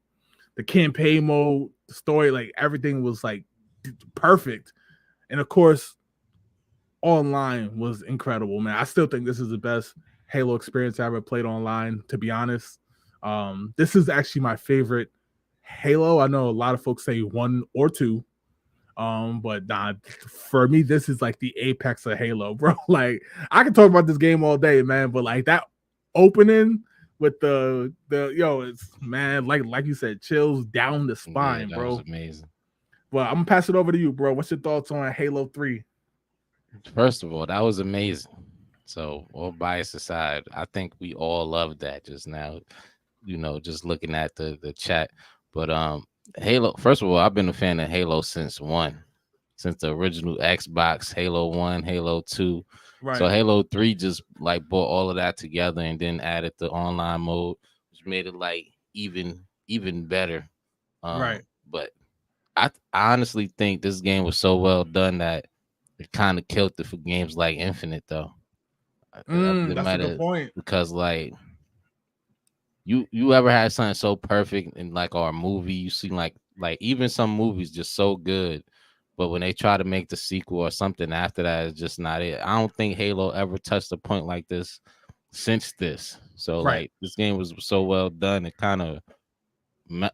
Speaker 1: The campaign mode, the story, like everything was like perfect. And of course, online was incredible, man. I still think this is the best Halo experience I ever played online, to be honest. This is actually my favorite Halo. I know a lot of folks say 1 or 2. But nah, for me, this is like the apex of Halo, bro. Like, I can talk about this game all day, man, but like that opening with the it's, man, like you said, chills down the spine,
Speaker 2: that
Speaker 1: bro.
Speaker 2: was amazing.
Speaker 1: Well, I'm gonna pass it over to you, bro. What's your thoughts on Halo 3?
Speaker 2: First of all, that was amazing. So, all bias aside, I think we all loved that just now. Just looking at the chat. But Halo, first of all, I've been a fan of Halo since the original Xbox, Halo 1, Halo 2.
Speaker 1: Right.
Speaker 2: So Halo 3 just like brought all of that together and then added the online mode, which made it like even better.
Speaker 1: Right.
Speaker 2: But I honestly think this game was so well done that it kind of killed it for games like Infinite, though.
Speaker 1: That's a good point.
Speaker 2: Because like you ever had something so perfect in like our movie, you see like even some movies just so good, but when they try to make the sequel or something after that, it's just not it. I don't think Halo ever touched a point like this since this. So
Speaker 1: Right.
Speaker 2: like this game was so well done, it kind of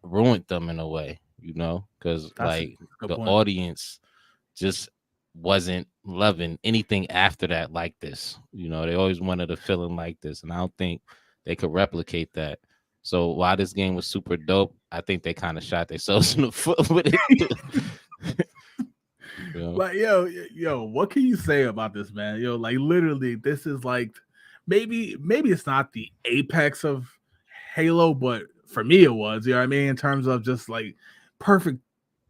Speaker 2: ruined them in a way, because like the
Speaker 1: point.
Speaker 2: audience just wasn't loving anything after that like this. They always wanted a feeling like this, and I don't think they could replicate that. So while this game was super dope, I think they kind of shot themselves in the foot with it.
Speaker 1: Like, yo, what can you say about this, man? Yo, like literally, this is like maybe it's not the apex of Halo, but for me it was, you know what I mean, in terms of just like perfect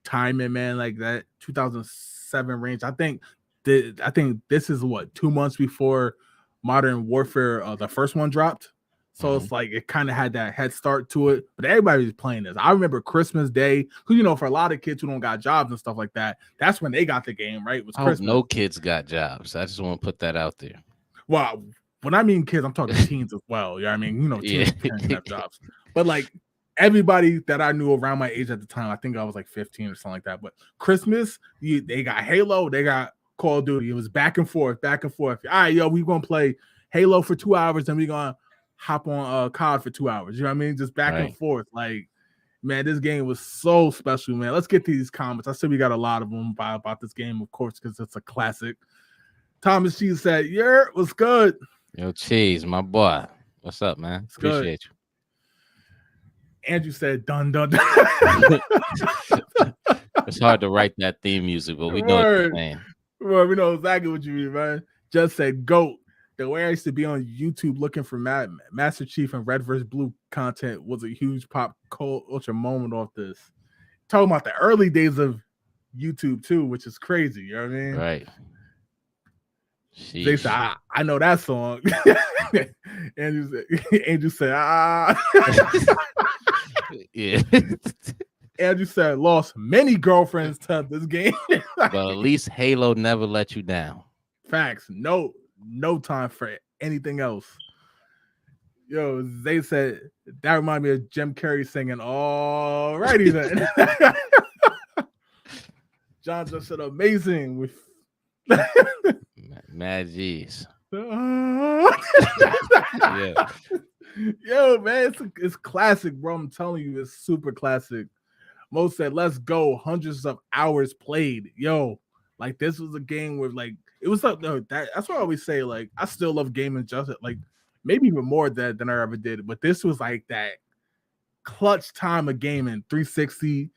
Speaker 1: timing, man, like that 2007 range. I think this is what 2 months before Modern Warfare, the first one dropped. So it's like it kind of had that head start to it, but everybody was playing this. I remember Christmas Day, because for a lot of kids who don't got jobs and stuff like that, that's when they got the game, right? It was
Speaker 2: I hope
Speaker 1: Christmas.
Speaker 2: no kids got jobs. I just want to put that out there.
Speaker 1: Well, when I mean kids, I'm talking teens as well. Yeah, I mean, teens can have jobs, but like everybody that I knew around my age at the time, I think I was like 15 or something like that. But Christmas, they got Halo, they got Call of Duty. It was back and forth, back and forth. All right, yo, we gonna play Halo for 2 hours, and we gonna hop on COD for 2 hours. You know what I mean? Just back and forth. Like, man, this game was so special, man. Let's get to these comments. I said we got a lot of them about this game, of course, because it's a classic. Thomas Cheese said, "Yeah, what's good?"
Speaker 2: Yo, Cheese, my boy. What's up, man? Appreciate you.
Speaker 1: Andrew said, "Dun dun dun."
Speaker 2: It's hard to write that theme music, but we know what you're saying.
Speaker 1: Well, we know exactly what you mean, man. Just said, "Goat." The way I used to be on YouTube looking for Master Chief and Red vs. Blue content was a huge pop culture moment off this. Talking about the early days of YouTube too, which is crazy. You know what I mean?
Speaker 2: Right.
Speaker 1: They said, I know that song. Andrew said,
Speaker 2: yeah.
Speaker 1: Andrew said, lost many girlfriends to this game.
Speaker 2: But at least Halo never let you down.
Speaker 1: Facts. No time for anything else. Yo, they said that reminded me of Jim Carrey singing, "Alrighty then." John just said, "Amazing" with
Speaker 2: Mad G's.
Speaker 1: Yeah. Yo, man, it's classic, bro. I'm telling you, it's super classic. Mo said, "Let's go." Hundreds of hours played. Yo, like this was a game where like it was like that's what I always say. Like I still love gaming, just like maybe even more than I ever did. But this was like that clutch time of gaming. 360,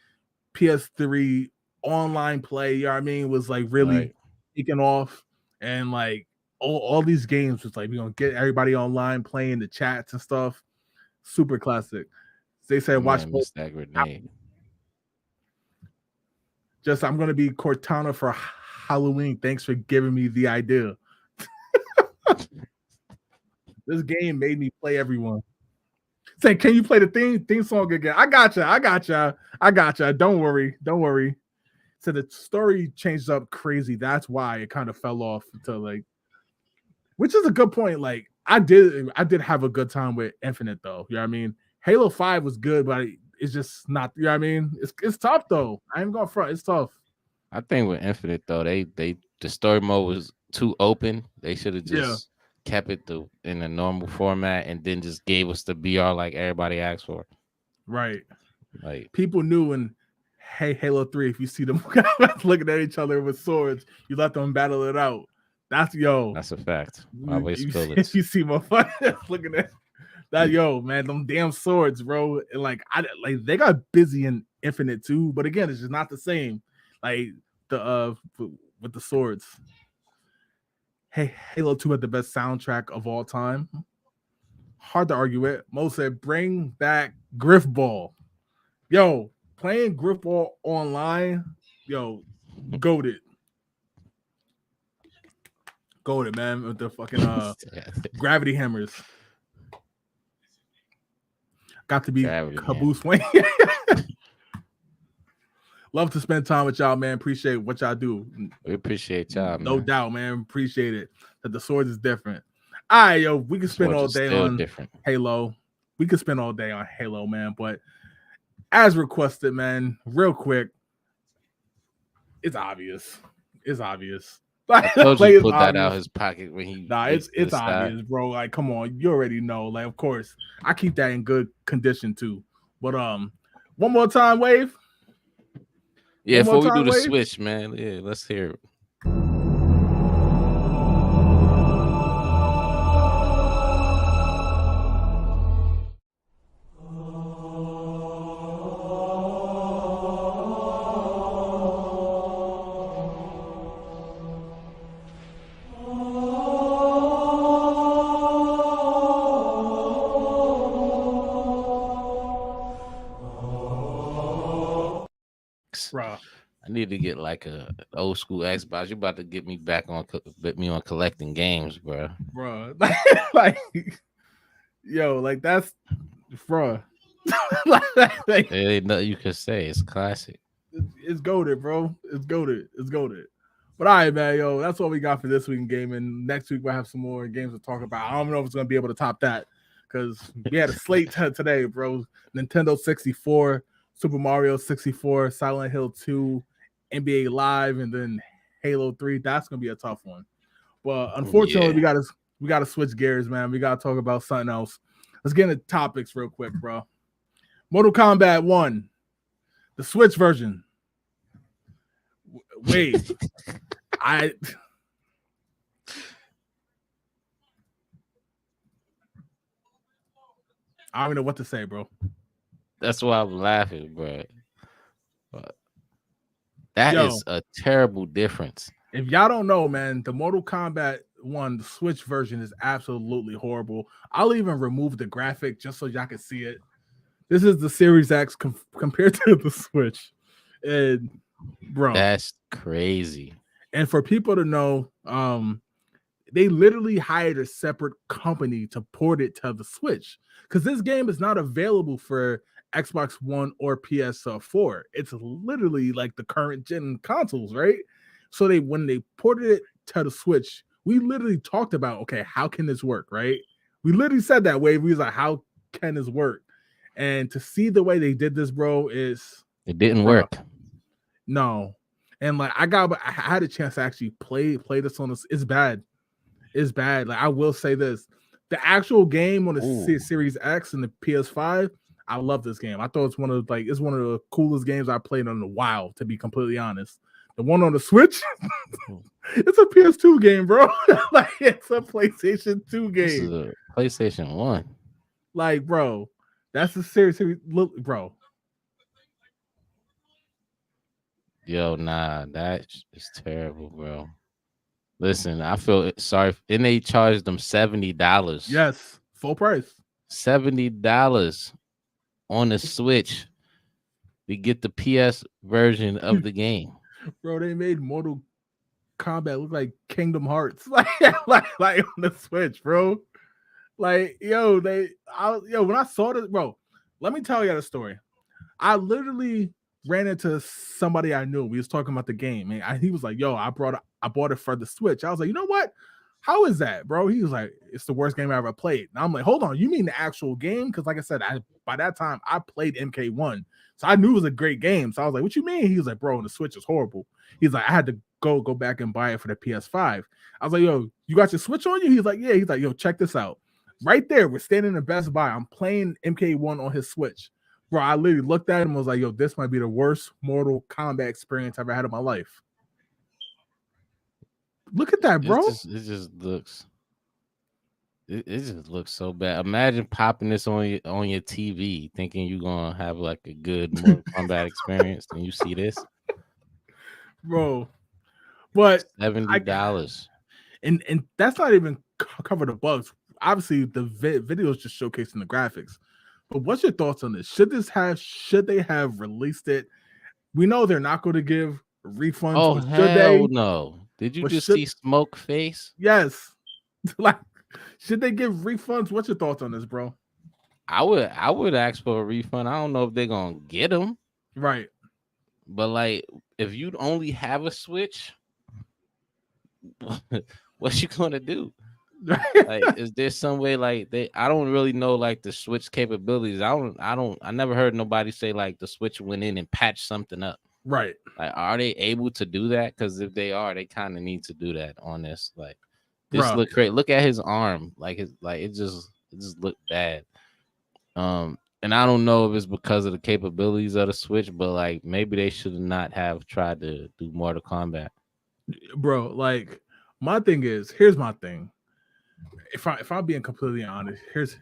Speaker 1: PS3, online play. You know what I mean? Was like really taking off, and like all these games was like we're gonna get everybody online playing the chats and stuff. Super classic. They said, "Watch
Speaker 2: that grenade."
Speaker 1: Just I'm gonna be Cortana for Halloween. Thanks for giving me the idea. This game made me play everyone. Say, can you play the theme song again? I gotcha. Don't worry. So the story changed up crazy. That's why it kind of fell off to like, which is a good point. Like I did have a good time with Infinite though. You know what I mean? Halo 5 was good, but it's just not, you know what I mean? It's tough though. I ain't going front. It's tough.
Speaker 2: I think with Infinite though, the story mode was too open. They should have just kept it in a normal format and then just gave us the BR like everybody asked for.
Speaker 1: Right.
Speaker 2: Like
Speaker 1: people knew in Halo 3, if you see them looking at each other with swords, you let them battle it out. That's
Speaker 2: a fact.
Speaker 1: If you see motherfuckers looking at that, yo, man, them damn swords, bro. And like they got busy in Infinite too, but again, it's just not the same. Like the with the swords. Hey, Halo 2 had the best soundtrack of all time. Hard to argue it. Mo said, "Bring back Griff Ball." Yo, playing Griff Ball online, yo, goated, man, with the fucking gravity hammers. Got to be Caboose Wayne. Love to spend time with y'all, man. Appreciate what y'all do.
Speaker 2: We appreciate y'all,
Speaker 1: no doubt, man. Appreciate it. That the swords is different. All right, yo, we can spend all day on Halo. We could spend all day on Halo, man. But as requested, man, real quick, it's obvious.
Speaker 2: I told you to put that out his pocket when he.
Speaker 1: Nah, it's obvious, bro. Like, come on, you already know. Like, of course, I keep that in good condition too. But one more time, Wave.
Speaker 2: Yeah, before we do the switch, man. Yeah, let's hear it.
Speaker 1: Bruh.
Speaker 2: I need to get like a old school Xbox. You're about to get me back on collecting games, bro.
Speaker 1: Like, Yo, like that's bruh.
Speaker 2: There ain't nothing you can say. It's classic.
Speaker 1: It's goaded, bro. It's goaded. It's goaded. But all right, man, yo, that's what we got for this week in gaming. Next week we'll have some more games to talk about. I don't know if it's gonna be able to top that because we had a slate today, bro. Nintendo 64, Super Mario 64, Silent Hill 2, NBA Live, and then Halo 3. That's gonna be a tough one. But unfortunately,
Speaker 2: Yeah.
Speaker 1: we gotta switch gears, man. We gotta talk about something else. Let's get into topics real quick, bro. Mortal Kombat 1, the Switch version. Wait, I don't know what to say, bro.
Speaker 2: That's why I'm laughing, bro. But that
Speaker 1: Yo,
Speaker 2: is a terrible difference.
Speaker 1: if y'all don't know, man, the Mortal Kombat 1, the Switch version is absolutely horrible. I'll even remove the graphic just so y'all can see it. This is the Series X compared to the Switch. And bro,
Speaker 2: That's crazy.
Speaker 1: and for people to know, they literally hired a separate company to port it to the Switch because this game is not available for Xbox One or PS4. It's literally like the current gen consoles, right? So when they ported it to the Switch, we literally talked about, okay, how can this work, right? We literally said that way. We was like, how can this work? And to see the way they did this, bro, is
Speaker 2: It didn't
Speaker 1: bro,
Speaker 2: work.
Speaker 1: no. And like I had a chance to actually play this on this. It's bad. It's bad. Like I will say this, the actual game on the Series X and the PS5, I love this game. I thought it's one of the coolest games I played in a while, to be completely honest. The one on the Switch, it's a PS2 game, bro. Like it's a PlayStation 2
Speaker 2: This is
Speaker 1: game.
Speaker 2: a PlayStation 1.
Speaker 1: Like, bro, that's a serious look, bro.
Speaker 2: Yo, nah, that is terrible, bro. Listen, I feel sorry. And they charged them $70.
Speaker 1: Yes, full price.
Speaker 2: $70 on the Switch to get the PS version of the game.
Speaker 1: Bro, they made Mortal Kombat look like Kingdom Hearts, like on the Switch, bro. Like, yo, when I saw this, bro, let me tell you the story. I literally ran into somebody I knew. We was talking about the game, and he was like, "Yo, I bought it for the Switch." I was like, "You know what? How is that, bro?" He was like, "It's the worst game I ever played." And I'm like, "Hold on, you mean the actual game?" Because, like I said, by that time I played MK1, so I knew it was a great game. So I was like, "What you mean?" He was like, "Bro, the Switch is horrible." He's like, "I had to go back and buy it for the PS5." I was like, "Yo, you got your Switch on you?" He's like, "Yeah." He's like, "Yo, check this out." Right there, we're standing in Best Buy. I'm playing MK1 on his Switch. Bro, I literally looked at him and was like, yo, this might be the worst Mortal Kombat experience I've ever had in my life. Look at that, bro.
Speaker 2: It just looks so bad. Imagine popping this on your TV, thinking you're gonna have like a good Mortal Kombat experience, and you see this,
Speaker 1: Bro. But
Speaker 2: $70.
Speaker 1: And that's not even cover the bugs. Obviously, the video is just showcasing the graphics. But what's your thoughts on this? Should they have released it? We know they're not going to give refunds.
Speaker 2: Oh,
Speaker 1: but should they?
Speaker 2: hell no. Did you
Speaker 1: But
Speaker 2: just see Smoke face?
Speaker 1: Yes. Like, should they give refunds? What's your thoughts on this, bro?
Speaker 2: I would ask for a refund. I don't know if they're gonna get them.
Speaker 1: Right.
Speaker 2: But like, if you only have a Switch, what you gonna do? Like, is there some way like I don't really know like the Switch capabilities. I never heard nobody say like the Switch went in and patched something up.
Speaker 1: Right.
Speaker 2: Like, are they able to do that? Because if they are, they kind of need to do that on this. Like, this look great. Look at his arm. Like it just looked bad. And I don't know if it's because of the capabilities of the Switch, but like maybe they should not have tried to do Mortal Kombat.
Speaker 1: Bro, like my thing is, here's my thing. If I'm being completely honest, here's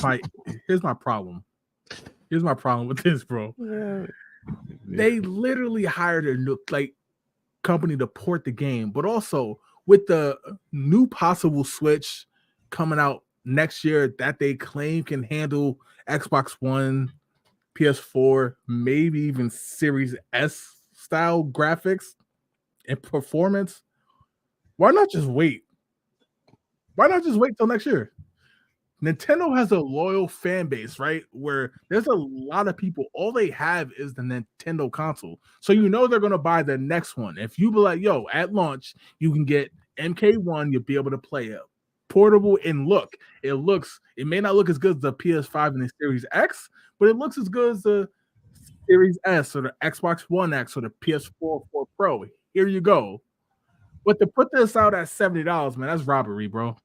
Speaker 1: my problem. Here's my problem with this, bro. Yeah. They literally hired a new company to port the game, but also with the new possible Switch coming out next year that they claim can handle Xbox One, PS4, maybe even Series S style graphics and performance. Why not just wait? Why not just wait till next year? Nintendo has a loyal fan base, right? Where there's a lot of people, all they have is the Nintendo console. So you know they're gonna buy the next one. If you be like, yo, at launch, you can get MK1, you'll be able to play it. Portable and it may not look as good as the PS5 and the Series X, but it looks as good as the Series S or the Xbox One X or the PS4 4 Pro. Here you go. But to put this out at $70, man, that's robbery, bro.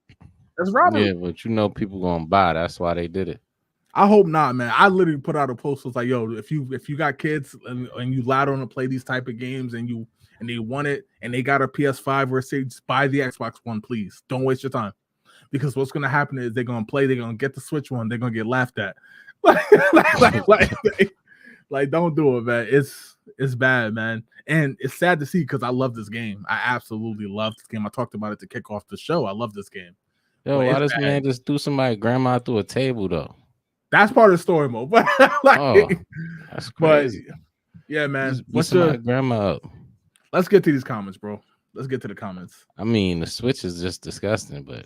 Speaker 1: That's robbery.
Speaker 2: Yeah, but you know people gonna buy. That's why they did it.
Speaker 1: I hope not, man. I literally put out a post was like, "Yo, if you got kids and you allow them to play these type of games and they want it and they got a PS5 or a Series, buy the Xbox One, please. Don't waste your time because what's gonna happen is they're gonna play, they're gonna get the Switch one, they're gonna get laughed at. Like, don't do it, man. It's bad, man, and it's sad to see because I love this game. I absolutely love this game. I talked about it to kick off the show. I love this game.
Speaker 2: Yo, why this man just threw somebody grandma through a table though?
Speaker 1: That's part of the story mode. But
Speaker 2: that's crazy.
Speaker 1: But yeah, man.
Speaker 2: What's your grandma up?
Speaker 1: Let's get to these comments, bro. Let's get to the comments.
Speaker 2: I mean, the Switch is just disgusting, but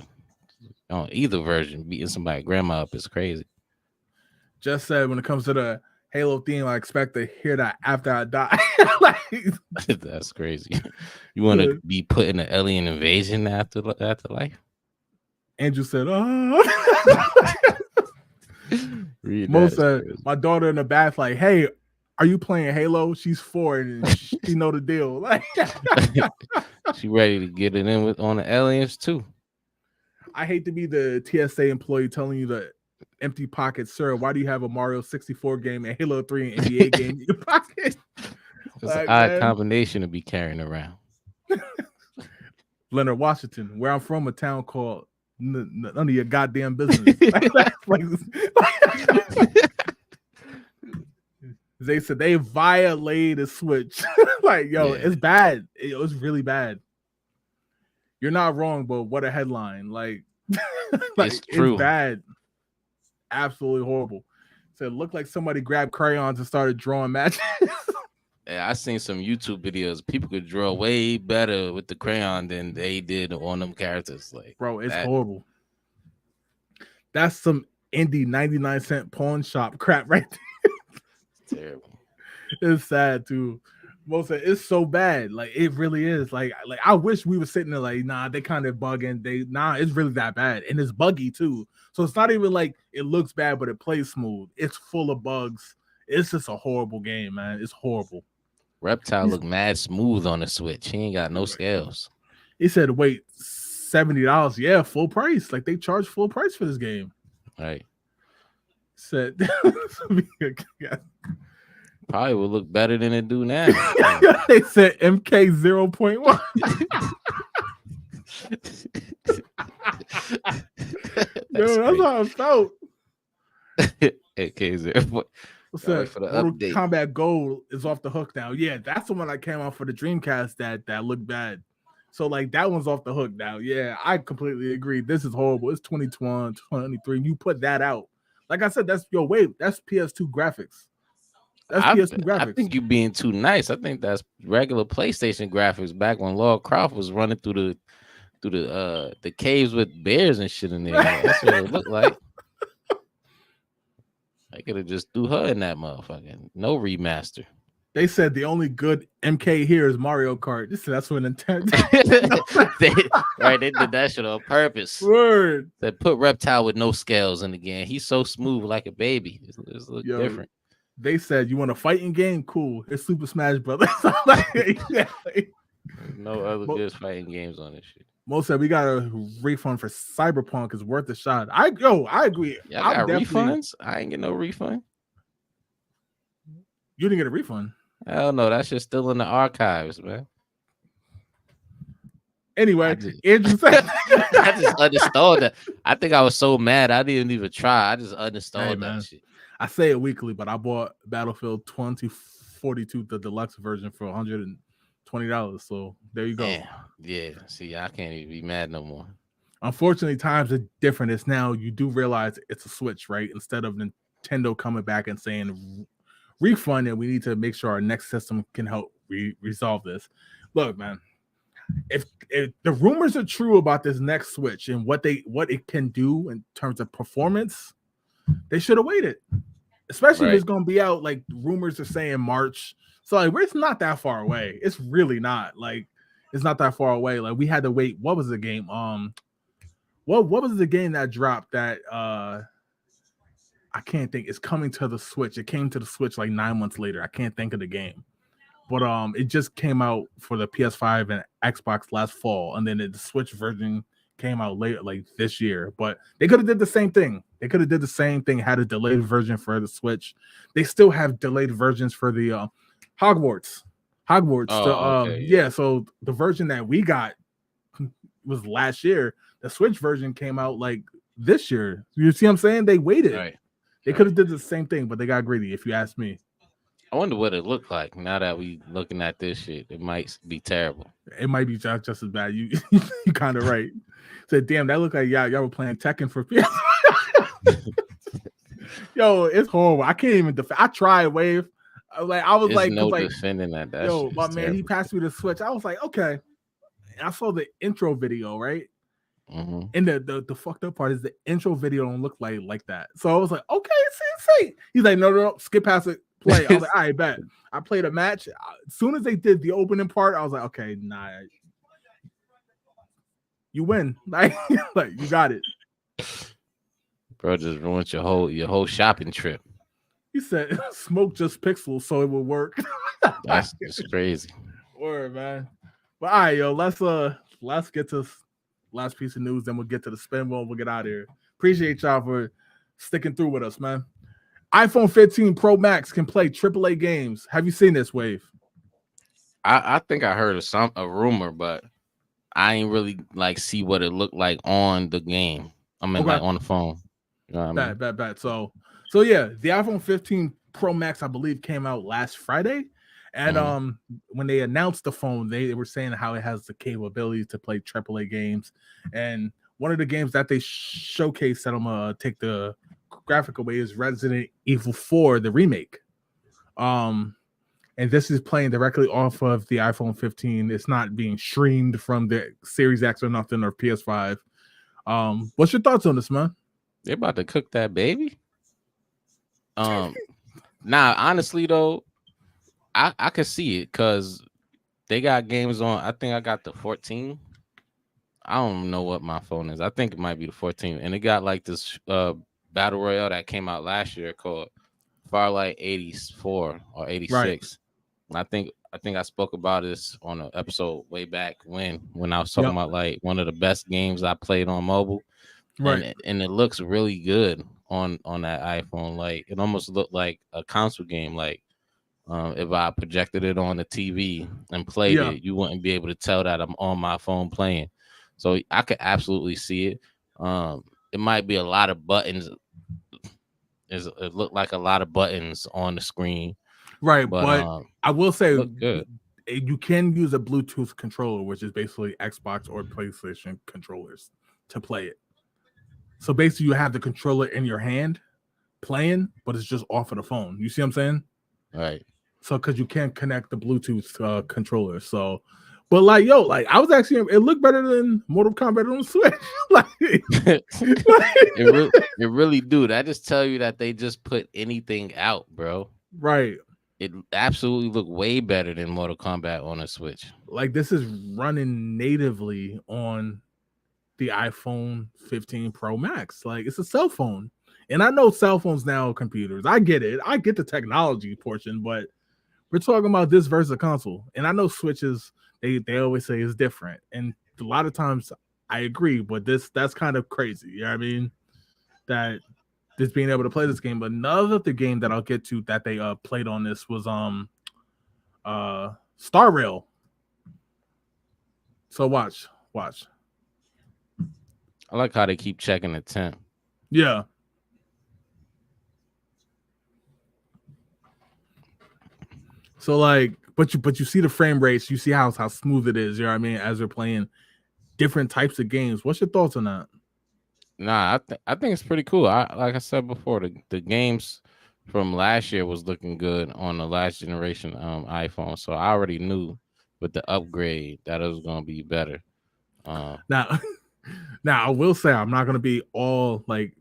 Speaker 2: on either version, beating somebody grandma up is crazy.
Speaker 1: Just said when it comes to the Halo theme, I expect to hear that after I die.
Speaker 2: That's crazy. You want to be put in an alien invasion after life?
Speaker 1: Andrew said, Mo said, my daughter in the bath, like, hey, are you playing Halo? She's 4 and she know the deal. Like,
Speaker 2: she ready to get it in on the aliens too.
Speaker 1: I hate to be the TSA employee telling you the empty pocket, sir. Why do you have a Mario 64 game and Halo 3 and NBA game in your pocket?
Speaker 2: It's like, an odd combination to be carrying around.
Speaker 1: Leonard Washington, where I'm from, a town called none of your goddamn business. They said they violated the Switch. Like, yo, yeah. It's bad. It was really bad. You're not wrong, but what a headline. Like,
Speaker 2: it's true.
Speaker 1: It's bad. Absolutely horrible. So it looked like somebody grabbed crayons and started drawing matches.
Speaker 2: Yeah, I seen some YouTube videos. People could draw way better with the crayon than they did on them characters. Like,
Speaker 1: bro, it's horrible. That's some indie 99-cent pawn shop crap right there.
Speaker 2: It's terrible.
Speaker 1: It's sad too. Most of it's so bad. Like, it really is. Like I wish we were sitting there like, nah, they kind of bugging. It's really that bad. And it's buggy too. So it's not even like it looks bad, but it plays smooth. It's full of bugs. It's just a horrible game, man. It's horrible.
Speaker 2: Reptile look mad smooth on the Switch. He ain't got no scales.
Speaker 1: He said, wait, $70. Yeah, full price. Like, they charge full price for this game.
Speaker 2: Right.
Speaker 1: Said
Speaker 2: probably would look better than it do now.
Speaker 1: They said MK 0.1. That's how it felt.
Speaker 2: MK 0.
Speaker 1: For the update. Combat Gold is off the hook now. Yeah, that's the one that came out for the Dreamcast that looked bad. So, like, that one's off the hook now. Yeah, I completely agree. This is horrible. It's 2021, 2023, and you put that out. Like I said, that's that's PS2 graphics. That's PS2 graphics.
Speaker 2: I think you're being too nice. I think that's regular PlayStation graphics back when Lara Croft was running through the caves with bears and shit in there. That's what it looked like. I could have just threw her in that motherfucker. No remaster.
Speaker 1: They said the only good MK here is Mario Kart. That's what Nintendo.
Speaker 2: They did that shit on purpose.
Speaker 1: Word.
Speaker 2: They put Reptile with no scales in the game. He's so smooth like a baby. It's look different.
Speaker 1: They said you want a fighting game? Cool. It's Super Smash Brothers.
Speaker 2: No other good fighting games on this shit.
Speaker 1: Mo said we got a refund for Cyberpunk. Is worth a shot. I agree.
Speaker 2: Y'all got refunds? I ain't get no refund.
Speaker 1: You didn't get a refund?
Speaker 2: Hell no, that shit's still in the archives, man.
Speaker 1: Anyway, Andrew said
Speaker 2: I just uninstalled that. I think I was so mad I didn't even try. I just uninstalled that shit.
Speaker 1: I say it weekly, but I bought Battlefield 2042, the deluxe version, for $120. So there you go.
Speaker 2: Yeah. See, I can't even be mad no more.
Speaker 1: Unfortunately, times are different. It's now you do realize it's a Switch, right? Instead of Nintendo coming back and saying refund it, we need to make sure our next system can help resolve this. Look, man, if the rumors are true about this next Switch and what it can do in terms of performance, they should have waited. Especially if
Speaker 2: Right.
Speaker 1: it's gonna be out, like rumors are saying March. So like it's not that far away. It's really not. Like it's not that far away. Like we had to wait. What was the game? What was the game that dropped that I can't think. It's coming to the Switch. It came to the Switch like 9 months later. I can't think of the game. But it just came out for the PS5 and Xbox last fall, and then the Switch version came out later, like this year. But they could have did the same thing. They could have did the same thing. Had a delayed version for the Switch. They still have delayed versions for the Hogwarts. Hogwarts. The
Speaker 2: Oh, okay,
Speaker 1: yeah. So the version that we got was last year. The Switch version came out like this year. You see what I'm saying? They waited.
Speaker 2: right.
Speaker 1: They could have did the same thing, but they got greedy. If you ask me.
Speaker 2: I wonder what it looked like now that we looking at this shit. It might be terrible.
Speaker 1: It might be just as bad. You kind of right. Said, damn, that looked like y'all were playing Tekken for PS. Yo, it's horrible. I can't even defend. I tried Wave. I was
Speaker 2: There's
Speaker 1: like,
Speaker 2: no
Speaker 1: like,
Speaker 2: defending that. That
Speaker 1: yo,
Speaker 2: shit
Speaker 1: my
Speaker 2: is
Speaker 1: man, he
Speaker 2: terrible.
Speaker 1: passed me the Switch. I was like, okay. And I saw the intro video, right?
Speaker 2: Mm-hmm.
Speaker 1: And the fucked up part is the intro video don't look like that. So I was like, okay, see. He's like, no, skip past it. Play. I was like, all right, bet. I played a match. As soon as they did the opening part, I was like, okay, nah, you win. Like you got it.
Speaker 2: Bro, just ruined your whole shopping trip.
Speaker 1: He said, smoke just pixels so it will work.
Speaker 2: That's just crazy.
Speaker 1: Word, man. But all right, yo, let's get to last piece of news, then we'll get to the spin wheel. We'll get out of here. Appreciate y'all for sticking through with us, man. iPhone 15 Pro Max can play AAA games. Have you seen this, Wave?
Speaker 2: I think I heard of a rumor, but I ain't really like see what it looked like on the game. I mean, like on the phone. You know what I mean?
Speaker 1: Bad. So yeah, the iPhone 15 Pro Max, I believe, came out last Friday. And when they announced the phone, they were saying how it has the capability to play AAA games. And one of the games that they showcased that I'm gonna take the graphic away is Resident Evil 4, the remake. And this is playing directly off of the iPhone 15. It's not being streamed from the Series X or nothing or PS5. What's your thoughts on this, man?
Speaker 2: They're about to cook that baby. Nah, honestly though, I could see it because they got games on. I think I got the 14. I don't know what my phone is. I think it might be the 14, and it got like this battle royale that came out last year called Firelight 84 or 86. Right. And I think I spoke about this on an episode way back when I was talking about like one of the best games I played on mobile. Right. And it looks really good on that iPhone. Like it almost looked like a console game. Like if I projected it on the TV and played it, you wouldn't be able to tell that I'm on my phone playing. So I could absolutely see it. It might be a lot of buttons. It looked like a lot of buttons on the screen.
Speaker 1: Right, but I will say you can use a Bluetooth controller, which is basically Xbox or PlayStation controllers, to play it. So basically, you have the controller in your hand playing, but it's just off of the phone. You see what I'm saying?
Speaker 2: Right.
Speaker 1: So because you can't connect the Bluetooth controller. So, but like, yo, like I was actually, it looked better than Mortal Kombat on the Switch.
Speaker 2: It really do. That just tell you that they just put anything out, bro.
Speaker 1: Right.
Speaker 2: It absolutely looked way better than Mortal Kombat on a Switch.
Speaker 1: Like this is running natively on the iPhone 15 Pro Max. Like it's a cell phone. And I know cell phones now are computers. I get it. I get the technology portion, but we're talking about this versus a console. And I know Switches, they always say is different. And a lot of times I agree, but that's kind of crazy. You know what I mean? That just being able to play this game. But another the game that I'll get to that they played on this was Star Rail. So watch.
Speaker 2: I like how they keep checking the temp.
Speaker 1: Yeah. So like, but you see the frame rates, you see how smooth it is, you know what I mean, as they're playing different types of games. What's your thoughts on that?
Speaker 2: Nah, I think it's pretty cool. Like I said before, the games from last year was looking good on the last generation iPhone. So I already knew with the upgrade that it was gonna be better.
Speaker 1: Now, now I will say I'm not gonna be all like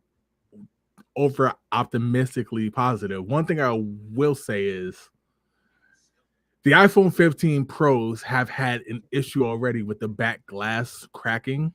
Speaker 1: over optimistically positive. One thing I will say is the iPhone 15 Pros have had an issue already with the back glass cracking.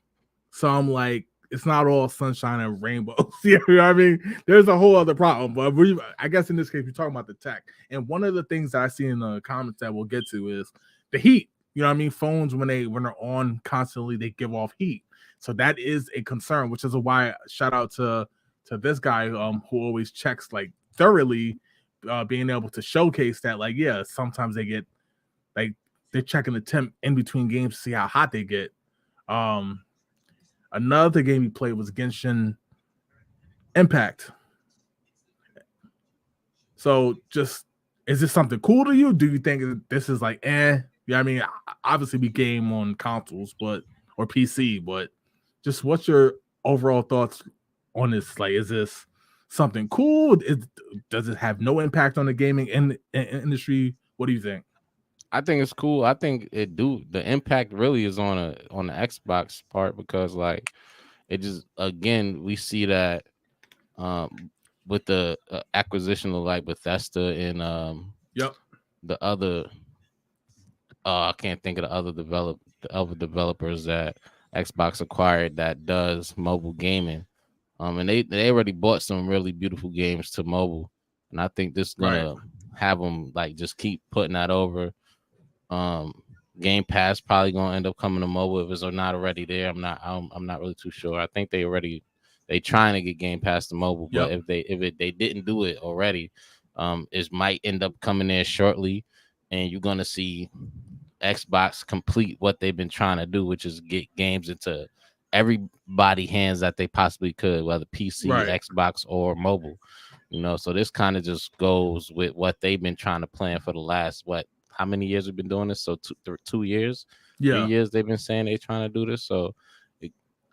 Speaker 1: So I'm like, it's not all sunshine and rainbows. You know what I mean? There's a whole other problem. But I guess in this case, we're talking about the tech. And one of the things that I see in the comments that we'll get to is the heat. You know what I mean? Phones when they're on constantly, they give off heat. So that is a concern, which is why shout out to this guy who always checks like thoroughly, being able to showcase that, like, yeah, sometimes they get like they're checking the temp in between games to see how hot they get. Another game he played was Genshin Impact. So just is this something cool to you? Do you think this is like yeah, I mean, obviously we game on consoles, but or PC, but just what's your overall thoughts on this? Like, is this something cool? Does it have no impact on the gaming industry? What do you think?
Speaker 2: I think it's cool. I think it do the impact really is on the Xbox part because like it just again we see that with the acquisition of like Bethesda and
Speaker 1: Yep.
Speaker 2: the other I can't think of the other developers that Xbox acquired that does mobile gaming. And they already bought some really beautiful games to mobile, and I think this is
Speaker 1: Right.
Speaker 2: gonna have them like just keep putting that over. Um, Game Pass probably gonna end up coming to mobile if it's not already there. I'm not really too sure. I think they trying to get Game Pass to mobile, but
Speaker 1: Yep.
Speaker 2: they didn't do it already, it might end up coming there shortly, and you're gonna see Xbox complete what they've been trying to do, which is get games into everybody hands that they possibly could, whether PC,
Speaker 1: Right.
Speaker 2: Xbox, or mobile. So this kind of just goes with what they've been trying to plan for the last how many years we've been doing this? So 2 years,
Speaker 1: Yeah.
Speaker 2: 3 years they've been saying they're trying to do this. So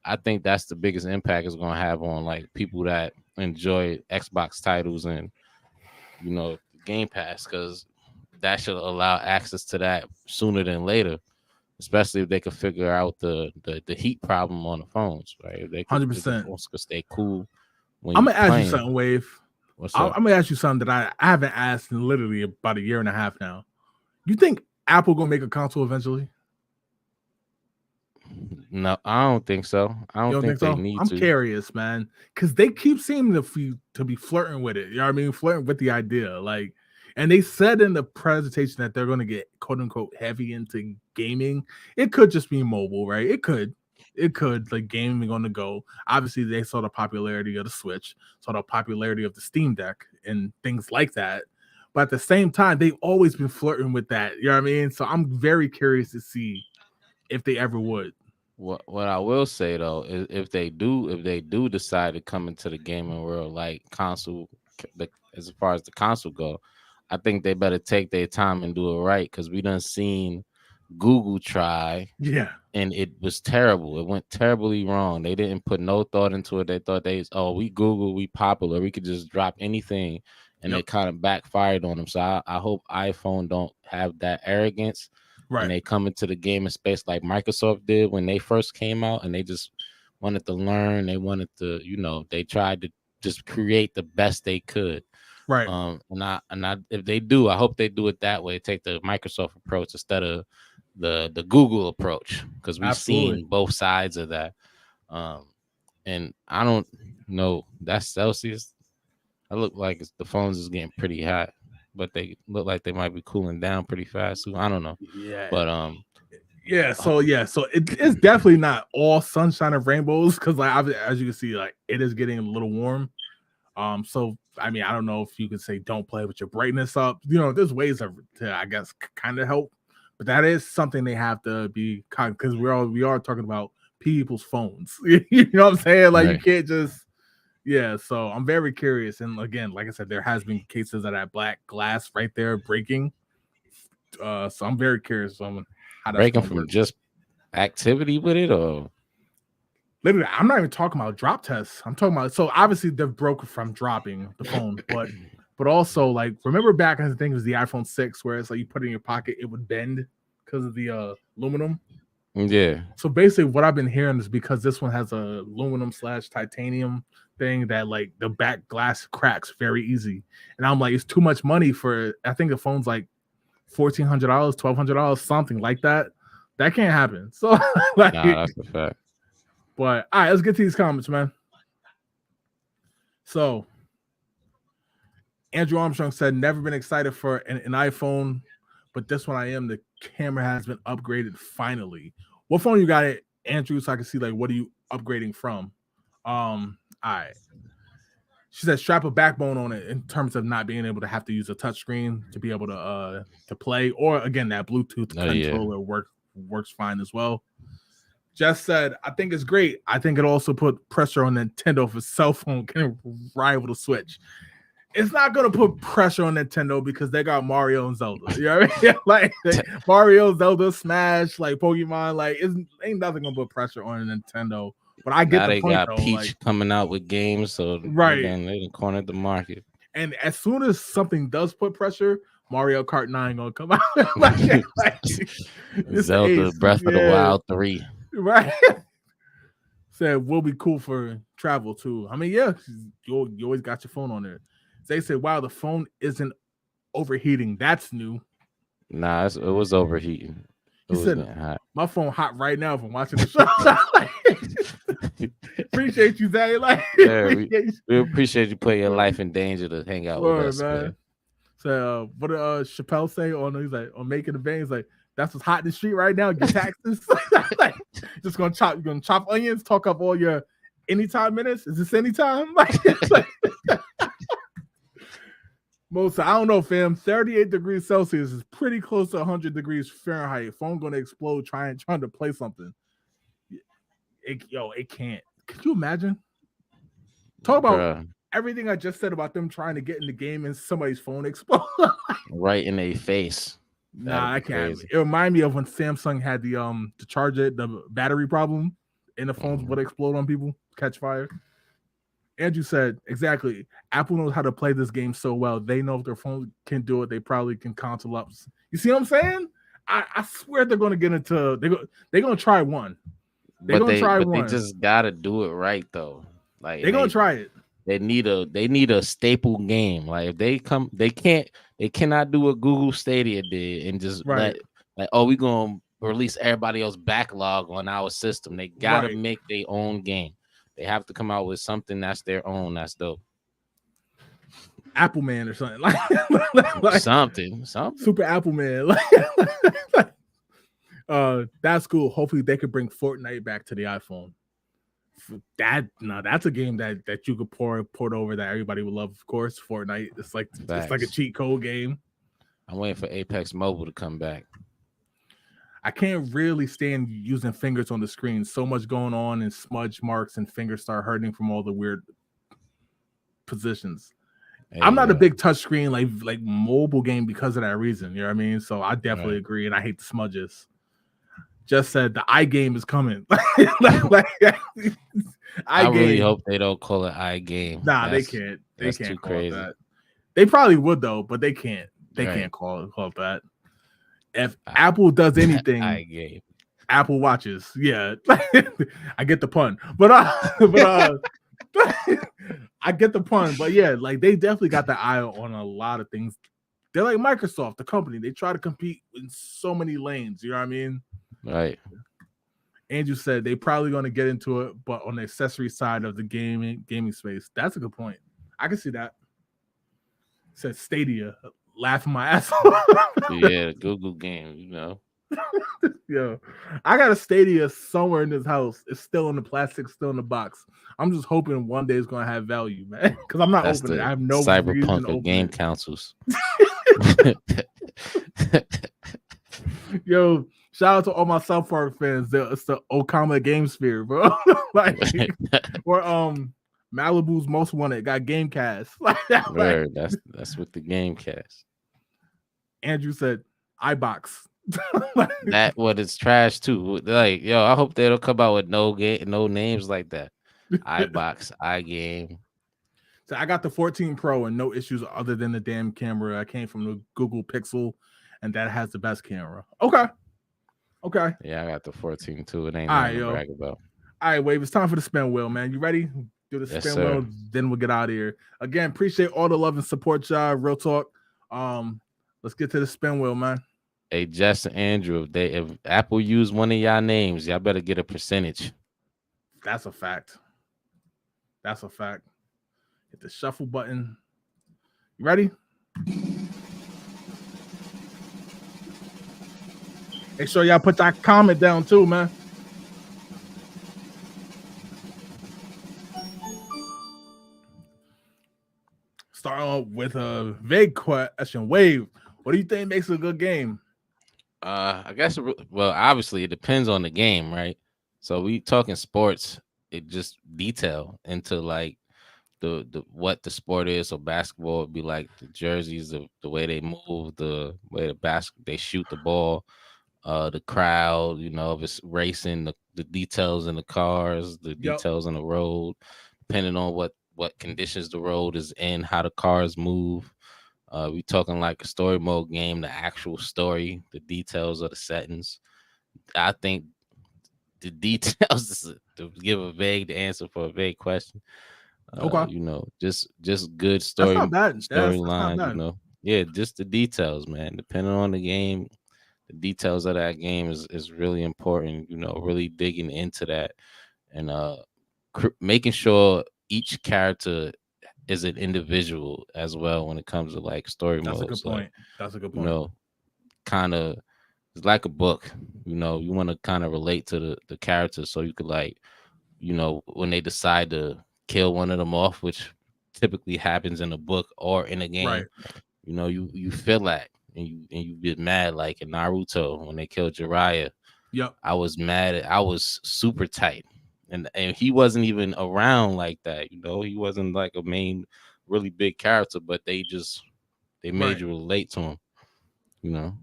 Speaker 2: I think that's the biggest impact it's going to have on like people that enjoy Xbox titles and Game Pass, because that should allow access to that sooner than later, especially if they could figure out the heat problem on the phones, right? If the
Speaker 1: 100%.
Speaker 2: phones could stay cool when
Speaker 1: I'm
Speaker 2: you're
Speaker 1: gonna ask you
Speaker 2: playing.
Speaker 1: something, Wave.
Speaker 2: What's
Speaker 1: I'm
Speaker 2: up?
Speaker 1: gonna ask you something that I haven't asked in literally about a year and a half now. You think Apple gonna make a console eventually?
Speaker 2: No, I don't think so. I
Speaker 1: You
Speaker 2: don't
Speaker 1: don't
Speaker 2: think
Speaker 1: think
Speaker 2: they
Speaker 1: so?
Speaker 2: need
Speaker 1: I'm
Speaker 2: to.
Speaker 1: curious, man, because they keep seeming to be flirting with it. You know what I mean? Flirting with the idea, like, and they said in the presentation that they're going to get quote unquote heavy into gaming. It could just be mobile, right? It could like gaming on the go. Obviously, they saw the popularity of the Switch, saw the popularity of the Steam Deck, and things like that. But at the same time, they've always been flirting with that. You know what I mean? So I'm very curious to see if they ever would.
Speaker 2: What I will say though is if they do decide to come into the gaming world like as far as the console go, I think they better take their time and do it right, because we done seen Google try
Speaker 1: Yeah.
Speaker 2: and it was terrible. It went terribly wrong. They didn't put no thought into it. They thought we Google, we popular, we could just drop anything, and
Speaker 1: Yep.
Speaker 2: it kind of backfired on them. So I hope iPhone don't have that arrogance and
Speaker 1: Right.
Speaker 2: they come into the gaming space like Microsoft did when they first came out, and they just wanted to learn. They wanted to, they tried to just create the best they could.
Speaker 1: Right.
Speaker 2: And if they do, I hope they do it that way. Take the Microsoft approach instead of the Google approach, because we've
Speaker 1: Absolutely.
Speaker 2: seen both sides of that. Um, and I don't know. That's Celsius. I look like the phones is getting pretty hot, but they look like they might be cooling down pretty fast. So I don't know,
Speaker 1: Yeah.
Speaker 2: but
Speaker 1: So it's definitely not all sunshine and rainbows because, like, as you can see, like it is getting a little warm. So I mean, I don't know if you could say don't play with your brightness up. There's ways to I guess kind of help, but that is something they have to be because we are talking about people's phones. You know what I'm saying? Like you
Speaker 2: right.
Speaker 1: can't just So I'm very curious, and again, like I said, there has been cases of that black glass right there breaking. So I'm very curious on how that's
Speaker 2: Breaking
Speaker 1: going to
Speaker 2: from
Speaker 1: work.
Speaker 2: just activity with it, or
Speaker 1: Literally, I'm not even talking about drop tests. I'm talking about so obviously they're broke from dropping the phone, but also like remember back I think it was the iPhone 6 where it's like you put it in your pocket, it would bend because of the aluminum.
Speaker 2: Yeah.
Speaker 1: So basically, what I've been hearing is because this one has a aluminum / titanium thing that like the back glass cracks very easy, and I'm like, it's too much money for. I think the phone's like $1,400, $1,200, something like that. That can't happen. So like,
Speaker 2: Nah, that's a fact.
Speaker 1: but all right, let's get to these comments, man. So Andrew Armstrong said, never been excited for an iPhone, but this one I am. The camera has been upgraded finally. What phone you got it, Andrew? So I can see like what are you upgrading from? All right. She said strap a backbone on it in terms of not being able to have to use a touchscreen to be able to play, or again that Bluetooth controller works fine as well. Jess said, I think it's great. I think it also put pressure on Nintendo for cell phone can rival the Switch. It's not gonna put pressure on Nintendo because they got Mario and Zelda. You know what I mean? Like Mario, Zelda, Smash, like Pokemon, like ain't nothing gonna put pressure on Nintendo. But I get
Speaker 2: now
Speaker 1: the
Speaker 2: they
Speaker 1: point
Speaker 2: got
Speaker 1: though.
Speaker 2: Peach
Speaker 1: Like,
Speaker 2: coming out with games, so
Speaker 1: right.
Speaker 2: they done cornered the market.
Speaker 1: And as soon as something does put pressure, Mario Kart 9 gonna come out. like,
Speaker 2: Zelda Breath of the Wild 3.
Speaker 1: Right. Said will be cool for travel too. I mean, yeah, you always got your phone on there. They said, wow, the phone isn't overheating. That's new.
Speaker 2: Nah, it was overheating. It was
Speaker 1: said,
Speaker 2: hot.
Speaker 1: My phone hot right now from watching the show. Appreciate you, Zay. Like,
Speaker 2: yeah, we appreciate you putting your life in danger to hang out with us, man.
Speaker 1: So, what did Chappelle say on? He's like, on Making the Bang. He's like, that's what's hot in the street right now. Get taxes. Like, just you're gonna chop onions, talk up all your anytime minutes. Is this anytime? Most, I don't know, fam. 38 degrees Celsius is pretty close to 100 degrees Fahrenheit. Phone gonna explode trying to play something. It can't. Could you imagine? Talk about everything I just said about them trying to get in the game and somebody's phone explode
Speaker 2: right in their face.
Speaker 1: Nah, I can't. Crazy. It reminded me of when Samsung had the charger, the battery problem, and the phones would explode on people, catch fire. Andrew said, exactly. Apple knows how to play this game so well. They know if their phone can do it, they probably can console up. You see what I'm saying? I swear they're going to get into. They're going to try one.
Speaker 2: They just got to do it right though. Like
Speaker 1: they're going to try it.
Speaker 2: They need a staple game. Like if they cannot do what Google Stadia did and just we're gonna release everybody else's backlog on our system. They gotta make their own game. They have to come out with something that's their own. That's dope.
Speaker 1: Apple Man or something
Speaker 2: like something.
Speaker 1: Super Apple Man. That's cool. Hopefully they could bring Fortnite back to the iPhone. That's a game that you could port over that everybody would love. Of course, Fortnite. It's like a cheat code game.
Speaker 2: I'm waiting for Apex Mobile to come back.
Speaker 1: I can't really stand using fingers on the screen. So much going on, and smudge marks and fingers start hurting from all the weird positions. Hey, I'm not a big touchscreen like mobile game because of that reason. You know what I mean? So I definitely agree, and I hate the smudges. Just said the iGame is coming.
Speaker 2: I really hope they don't call it iGame.
Speaker 1: Nah, they can't. They can't call it that. They probably would though, but they can't. They can't call it that. If Apple does anything,
Speaker 2: iGame.
Speaker 1: Apple watches. Yeah, I get the pun, but I get the pun. But yeah, like they definitely got the eye on a lot of things. They're like Microsoft, the company. They try to compete in so many lanes. You know what I mean?
Speaker 2: Right.
Speaker 1: Andrew said they probably going to get into it, but on the accessory side of the gaming space. That's a good point. I can see that. Said Stadia, laughing my ass off.
Speaker 2: Yeah, Google game, you know.
Speaker 1: Yo, I got a Stadia somewhere in this house. It's still in the plastic, still in the box. I'm just hoping one day it's going to have value, man. Because I'm not opening it. I have no
Speaker 2: Cyberpunk of game councils.
Speaker 1: Yo, shout out to all my South Park fans. It's the Okama Game Sphere, bro. Or Malibu's Most Wanted got Gamecast.
Speaker 2: That's with the Gamecast.
Speaker 1: Andrew said iBox.
Speaker 2: That what it's trash too. Like, yo, I hope they don't come out with no names like that. iBox, iGame.
Speaker 1: So I got the 14 Pro and no issues other than the damn camera. I came from the Google Pixel, and that has the best camera. Okay. Okay.
Speaker 2: Yeah, I got the 14 too. It ain't
Speaker 1: All
Speaker 2: nothing
Speaker 1: right,
Speaker 2: to
Speaker 1: yo.
Speaker 2: brag about.
Speaker 1: All right, Wave. It's time for the spin wheel, man. You ready? Do the
Speaker 2: Yes,
Speaker 1: spin
Speaker 2: sir.
Speaker 1: wheel, then we'll get out of here. Again, appreciate all the love and support, y'all. Real talk. Um, let's get to the spin wheel, man.
Speaker 2: Hey, Jess and Andrew, if Apple used one of y'all names, y'all better get a percentage.
Speaker 1: That's a fact. That's a fact. Hit the shuffle button. You ready? Make sure y'all put that comment down too, man. Start off with a vague question. Wave, what do you think makes a good game?
Speaker 2: I guess well, obviously it depends on the game, right? So we talking sports, it just detail into like the what the sport is. So basketball would be like the jerseys, the way they move, the way they shoot the ball, the crowd, if it's racing, the details in the cars, the
Speaker 1: Yep.
Speaker 2: details on the road, depending on what conditions the road is in, how the cars move. We talking like a story mode game, the actual story, the details of the settings. I think the details to give a vague answer for a vague question.
Speaker 1: Okay.
Speaker 2: Just good
Speaker 1: That's not bad. That's not
Speaker 2: storylines.
Speaker 1: bad.
Speaker 2: Yeah, just the details, man. Depending on the game, the details of that game is really important. Really digging into that and making sure each character is an individual as well when it comes to like story
Speaker 1: That's a good
Speaker 2: modes. Like
Speaker 1: point. That's a good
Speaker 2: you
Speaker 1: point.
Speaker 2: know, kind of it's like a book. You want to kind of relate to the characters so you could like when they decide to kill one of them off, which typically happens in a book or in a
Speaker 1: Right.
Speaker 2: game. You feel that and you get mad like in Naruto when they killed Jiraiya.
Speaker 1: Yep.
Speaker 2: I was mad. I was super tight, and he wasn't even around like that. He wasn't like a main, really big character, but they made
Speaker 1: Right.
Speaker 2: you relate to him. You know,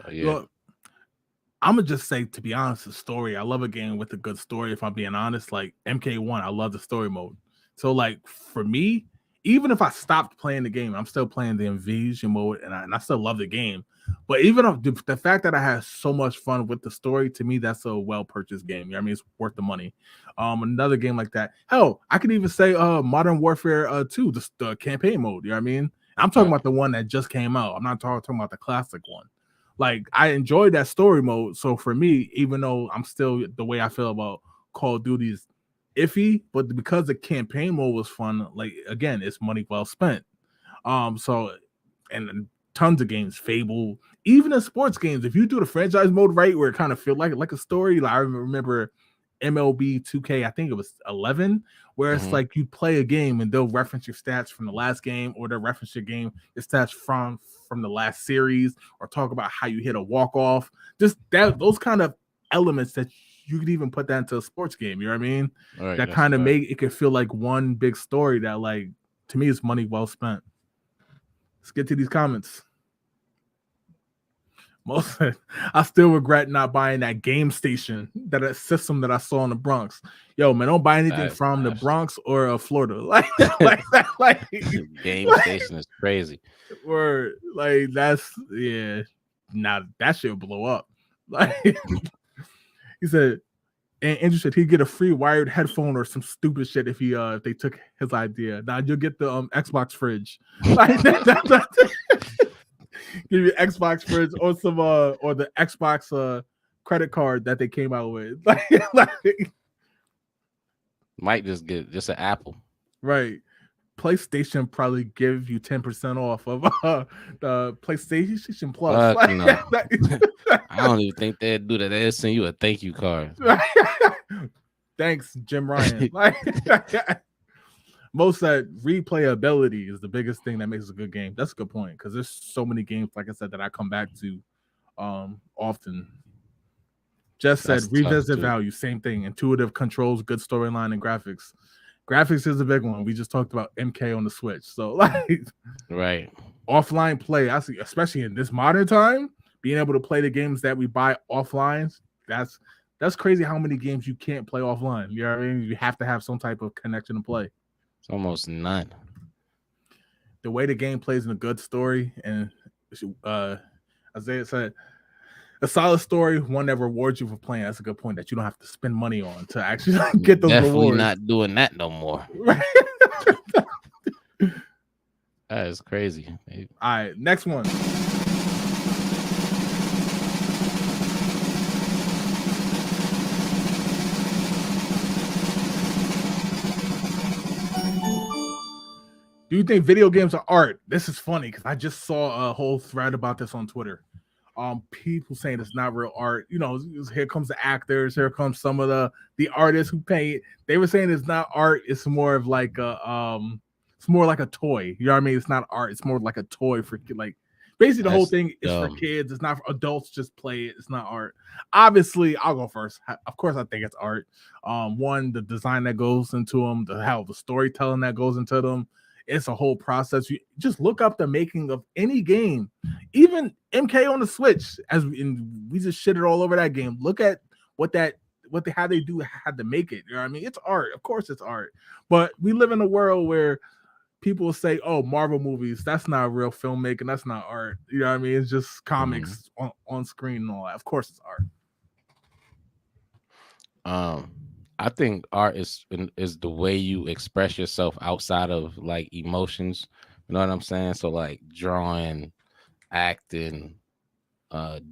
Speaker 2: so yeah,
Speaker 1: Well, I'm gonna just say, to be honest, the story. I love a game with a good story. If I'm being honest, like MK1, I love the story mode. So, like for me, even if I stopped playing the game, I'm still playing the invasion mode, and I still love the game. But even if the fact that I had so much fun with the story, to me, that's a well purchased game. You know what I mean? It's worth the money. Another game like that. Hell, I could even say Modern Warfare 2, the campaign mode. You know what I mean? I'm talking
Speaker 2: right,
Speaker 1: about the one that just came out. I'm not talking about the classic one. Like I enjoyed that story mode. So for me, even though I'm still the way I feel about Call of Duty is iffy, but because the campaign mode was fun, like again, it's money well spent. So and tons of games, Fable, even in sports games, if you do the franchise mode right, where it kind of feel like a story. Like I remember MLB 2K, I think it was 11, where it's
Speaker 2: hmm
Speaker 1: like you play a game and they'll reference your stats from the last game, or they'll reference your stats from the last series, or talk about how you hit a walk off. Just that those kind of elements that you could even put that into a sports game. You know what I mean?
Speaker 2: all right,
Speaker 1: That
Speaker 2: that's a
Speaker 1: kind of
Speaker 2: fact.
Speaker 1: make it could feel like one big story that, like, to me is money well spent. Let's get to these comments. Most I still regret not buying that game station, that system that I saw in the Bronx. Yo, man, don't buy anything
Speaker 2: That's
Speaker 1: from the
Speaker 2: nasty.
Speaker 1: Bronx or Florida. Like
Speaker 2: Game station is crazy.
Speaker 1: or like that's yeah. Now that shit blow up. Like he said, and interested, he'd get a free wired headphone or some stupid shit if they took his idea. Now you'll get the Xbox fridge. Like give you Xbox fridge or some or the Xbox credit card that they came out with. Like,
Speaker 2: Might just get just an Apple.
Speaker 1: right. PlayStation probably give you 10% off of the PlayStation Plus.
Speaker 2: Fuck no.
Speaker 1: Like,
Speaker 2: I don't even think they'd do that. They'd send you a thank you card.
Speaker 1: thanks, Jim Ryan. Like most that replayability is the biggest thing that makes a good game. That's a good point because there's so many games, like I said, that I come back to often. Just
Speaker 2: That's
Speaker 1: said
Speaker 2: tough
Speaker 1: revisit
Speaker 2: too.
Speaker 1: value, same thing. Intuitive controls, good storyline, and graphics. Graphics is a big one. We just talked about MK on the Switch. So like
Speaker 2: Right.
Speaker 1: offline play, I see, especially in this modern time, being able to play the games that we buy offline, that's crazy how many games you can't play offline. You know what I mean? You have to have some type of connection to play.
Speaker 2: It's almost none.
Speaker 1: The way the game plays in a good story, and uh Isaiah said A solid story, one that rewards you for playing. That's a good point. That you don't have to spend money on to actually get those
Speaker 2: Definitely
Speaker 1: rewards.
Speaker 2: not doing that no more.
Speaker 1: Right.
Speaker 2: That is crazy.
Speaker 1: All right, next one. Do you think video games are art? This is funny because I just saw a whole thread about this on Twitter. People saying it's not real art. You know, here comes the actors, here comes some of the artists who paint. They were saying it's not art. It's more of like it's more like a toy. You know what I mean? It's not art. It's more like a toy for like. Basically, the whole
Speaker 2: That's
Speaker 1: thing is for
Speaker 2: dumb.
Speaker 1: kids. It's not for adults. Just play it. It's not art. Obviously, I'll go first. Of course, I think it's art. One, the design that goes into them, the storytelling that goes into them. It's a whole process. You just look up the making of any game, even MK on the Switch. We just shitted all over that game. Look at how they had to make it. You know what I mean? It's art. Of course, it's art. But we live in a world where people say, "Oh, Marvel movies, that's not real filmmaking. That's not art." You know what I mean? It's just comics on screen and all that. Of course, it's art.
Speaker 2: I think art is the way you express yourself outside of like emotions. You know what I'm saying? So like drawing, acting,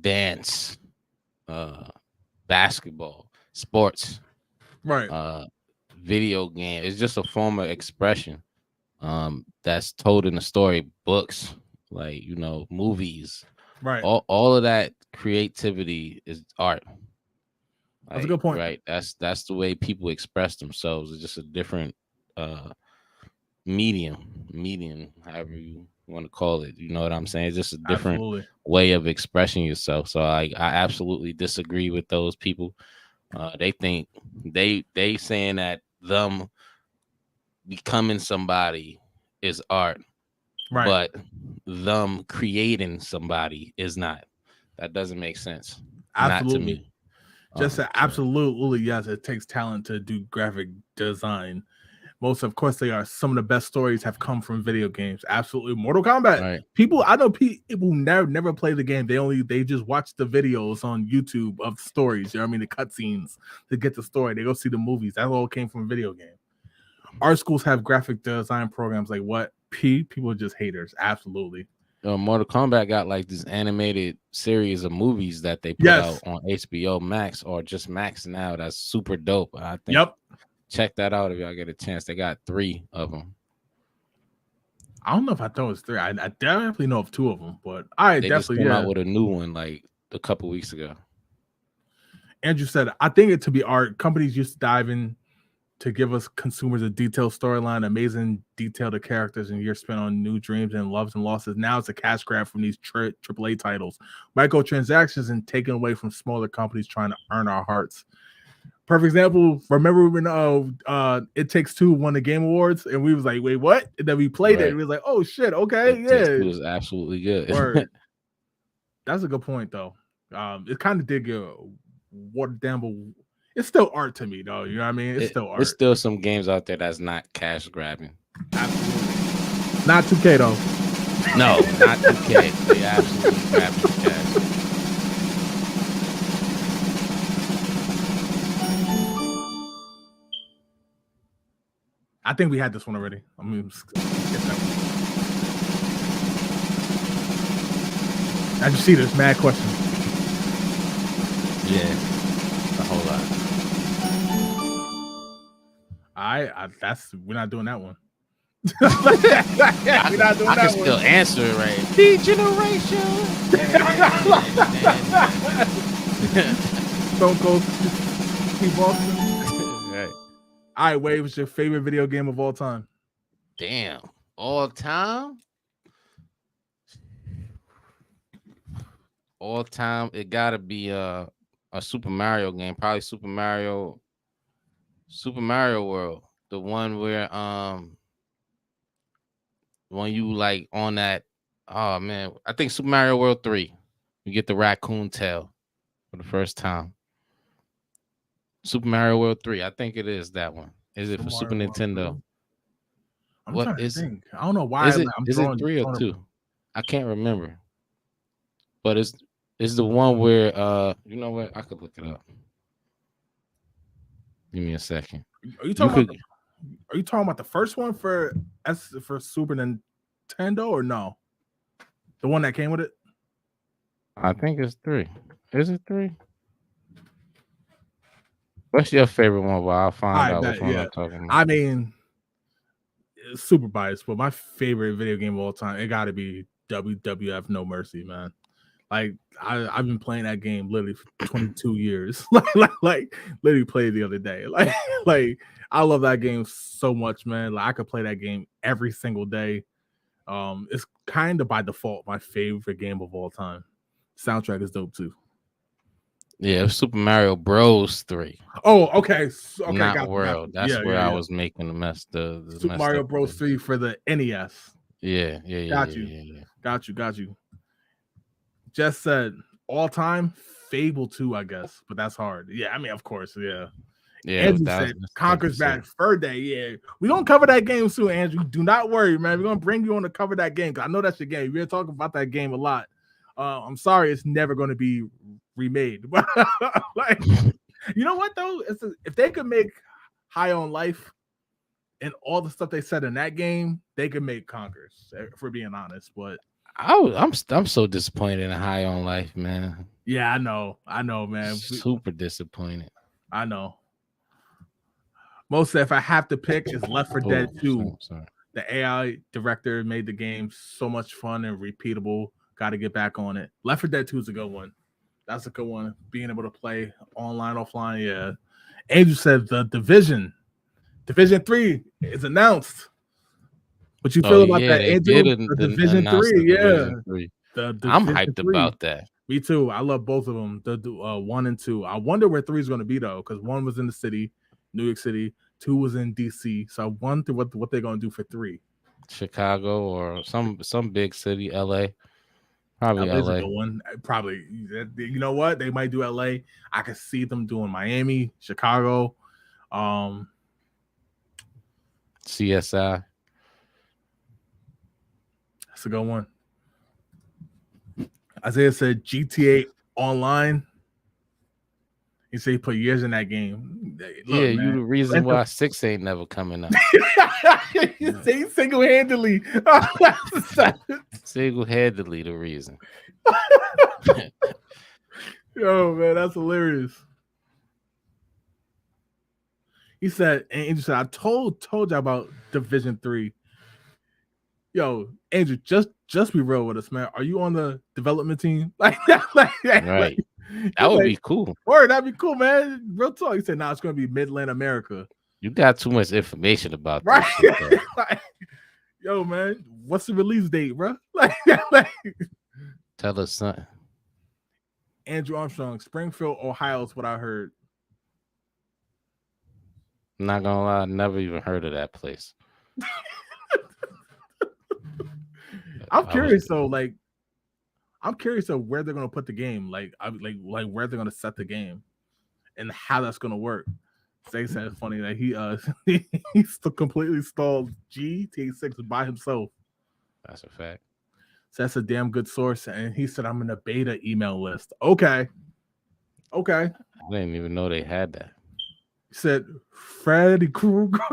Speaker 2: dance, basketball, sports,
Speaker 1: Right.
Speaker 2: video game. It's just a form of expression that's told in the story, books, like movies.
Speaker 1: Right.
Speaker 2: All of that creativity is art.
Speaker 1: That's a good point.
Speaker 2: Right. That's the way people express themselves. It's just a different medium, however you want to call it. You know what I'm saying? It's just a different way of expressing yourself. So I absolutely disagree with those people. They think they saying that them becoming somebody is art,
Speaker 1: right?
Speaker 2: But them creating somebody is not. That doesn't make sense.
Speaker 1: Absolutely.
Speaker 2: Not to me.
Speaker 1: Just absolutely, yes. It takes talent to do graphic design. Of course, they are. Some of the best stories have come from video games. Absolutely, Mortal Kombat.
Speaker 2: Right.
Speaker 1: I know people never play the game. They just watch the videos on YouTube of stories. You know what I mean? The cutscenes to get the story. They go see the movies. That all came from a video game. Our schools have graphic design programs. Like what? People are just haters. Absolutely.
Speaker 2: Mortal Kombat got like this animated series of movies that they put out on HBO Max or just Max now. That's super dope. I think.
Speaker 1: Yep.
Speaker 2: Check that out if y'all get a chance. They got 3 of them.
Speaker 1: I don't know if I thought it was 3. I definitely know of 2 of them, but I
Speaker 2: they
Speaker 1: definitely
Speaker 2: just came out with a new one like a couple weeks ago.
Speaker 1: Andrew said, I think it to be art. Companies used to dive in to give us consumers a detailed storyline, amazing detailed characters, and years spent on new dreams and loves and losses. Now it's a cash grab from these AAA titles, microtransactions, and taken away from smaller companies trying to earn our hearts. Perfect example. Remember when It Takes Two won the Game Awards, and we was like, "Wait, what?" And then we played it, and we was like, "Oh shit, okay,
Speaker 2: It was absolutely good."
Speaker 1: That's a good point, though. It kind of did get watered down, but it's still art to me, though. You know what I mean? It's still art.
Speaker 2: There's still some games out there that's not cash grabbing.
Speaker 1: Absolutely. Not 2K though.
Speaker 2: No, not 2K. They absolutely grabbing the cash.
Speaker 1: I think we had this one already. I mean, skip that one. As you see, there's mad questions.
Speaker 2: Yeah, a whole lot.
Speaker 1: We're not doing that one.
Speaker 2: We're not doing I that can one. Still answer it right. Degeneration.
Speaker 1: Stone Cold Steve Austin. Right. All right, Wade, what's your favorite video game of all time?
Speaker 2: Damn, all time. All time, it gotta be a Super Mario game, probably Super Mario World, the one where when you like on that, oh man, I think Super Mario World 3, you get the raccoon tail for the first time. Super Mario World 3, I think it is that one. Is it for Super Nintendo?
Speaker 1: I'm trying to think. I don't know why.
Speaker 2: Is it 3 or 2? I can't remember. But it's It's the one where you know what? I could look it up. Give me a second.
Speaker 1: Are you
Speaker 2: You
Speaker 1: talking about
Speaker 2: could.
Speaker 1: are you talking about the first one for Super Nintendo or no? The one that came with it?
Speaker 2: I think it's 3. Is it 3? What's your favorite one? While I'll find
Speaker 1: I
Speaker 2: out which
Speaker 1: bet,
Speaker 2: one
Speaker 1: yeah.
Speaker 2: I'm talking about.
Speaker 1: I mean, it's super biased, but my favorite video game of all time, it gotta be WWF No Mercy, man. Like I've been playing that game literally for 22 years. like literally played the other day. Like I love that game so much, man. Like I could play that game every single day. It's kind of by default my favorite game of all time. Soundtrack is dope too.
Speaker 2: Yeah, Super Mario Bros. 3,
Speaker 1: Oh, okay. Okay,
Speaker 2: not
Speaker 1: got
Speaker 2: World.
Speaker 1: you.
Speaker 2: That's
Speaker 1: Yeah,
Speaker 2: where
Speaker 1: yeah,
Speaker 2: I
Speaker 1: yeah.
Speaker 2: was making the
Speaker 1: Super
Speaker 2: messed
Speaker 1: Mario
Speaker 2: up.
Speaker 1: Bros. 3 for the NES.
Speaker 2: Yeah, yeah, yeah,
Speaker 1: Got
Speaker 2: yeah,
Speaker 1: you.
Speaker 2: yeah, yeah.
Speaker 1: Got you. Just said all time Fable 2, I guess, but that's hard. Yeah, I mean, of course, yeah.
Speaker 2: Yeah,
Speaker 1: Andrew
Speaker 2: that's
Speaker 1: said
Speaker 2: tough to
Speaker 1: Conquer's
Speaker 2: say.
Speaker 1: Bad Fur Day. Yeah, we gonna cover that game soon, Andrew. Do not worry, man. We're gonna bring you on to cover that game because I know that's your game. We're talking about that game a lot. I'm sorry, it's never gonna be remade. Like, you know what though? If they could make High on Life and all the stuff they said in that game, they could make Conquers. If we're being honest, but
Speaker 2: I'm so disappointed in High on Life, man.
Speaker 1: yeah, I know, man.
Speaker 2: Super disappointed.
Speaker 1: I know. Most if I have to pick is Left 4
Speaker 2: Oh,
Speaker 1: Dead 2.
Speaker 2: sorry.
Speaker 1: The AI director made the game so much fun and repeatable. Got to get back on it. Left 4 Dead 2 is a good one. That's a good one. Being able to play online, offline. Yeah. Angel said the Division 3 is announced. What you
Speaker 2: Oh
Speaker 1: feel about
Speaker 2: yeah,
Speaker 1: that,
Speaker 2: they
Speaker 1: Angel?
Speaker 2: did
Speaker 1: The Division
Speaker 2: announce the
Speaker 1: 3, yeah.
Speaker 2: Division 3.
Speaker 1: The
Speaker 2: I'm
Speaker 1: Division
Speaker 2: hyped
Speaker 1: 3.
Speaker 2: about that.
Speaker 1: Me too. I love both of them. The 1 and 2. I wonder where 3 is going to be though, because 1 was in the city, New York City. 2 was in DC. So I wonder what they're going to do for 3.
Speaker 2: Chicago or some big city, LA. Probably
Speaker 1: LA's a
Speaker 2: LA.
Speaker 1: good one. Probably. You know what? They might do LA. I can see them doing Miami, Chicago.
Speaker 2: CSI.
Speaker 1: That's a good one. Isaiah said GTA Online. He said he put years in that game. Look,
Speaker 2: Yeah, you
Speaker 1: man.
Speaker 2: the reason why 6 ain't never coming up.
Speaker 1: He said single-handedly.
Speaker 2: Single-handedly the reason.
Speaker 1: Yo, man, that's hilarious. He said, and Andrew said, I told you about Division 3. Yo, Andrew, just be real with us, man. Are you on the development team?
Speaker 2: Right. That would be cool.
Speaker 1: Or that'd be cool, man. Real talk. He said, it's gonna be Midland America.
Speaker 2: You got too much information about
Speaker 1: right.
Speaker 2: This shit,
Speaker 1: yo, man, what's the release date, bro?
Speaker 2: Tell us something.
Speaker 1: Andrew Armstrong, Springfield, Ohio is what I heard.
Speaker 2: I'm not gonna lie, I never even heard of that place.
Speaker 1: I'm curious though, I'm curious of where they're gonna put the game, like where they're gonna set the game, and how that's gonna work. Say said it's funny that he still completely stalled GTA 6 by himself.
Speaker 2: That's a fact.
Speaker 1: So that's a damn good source, and he said I'm in a beta email list. Okay.
Speaker 2: I didn't even know they had that.
Speaker 1: He said Freddy Krueger.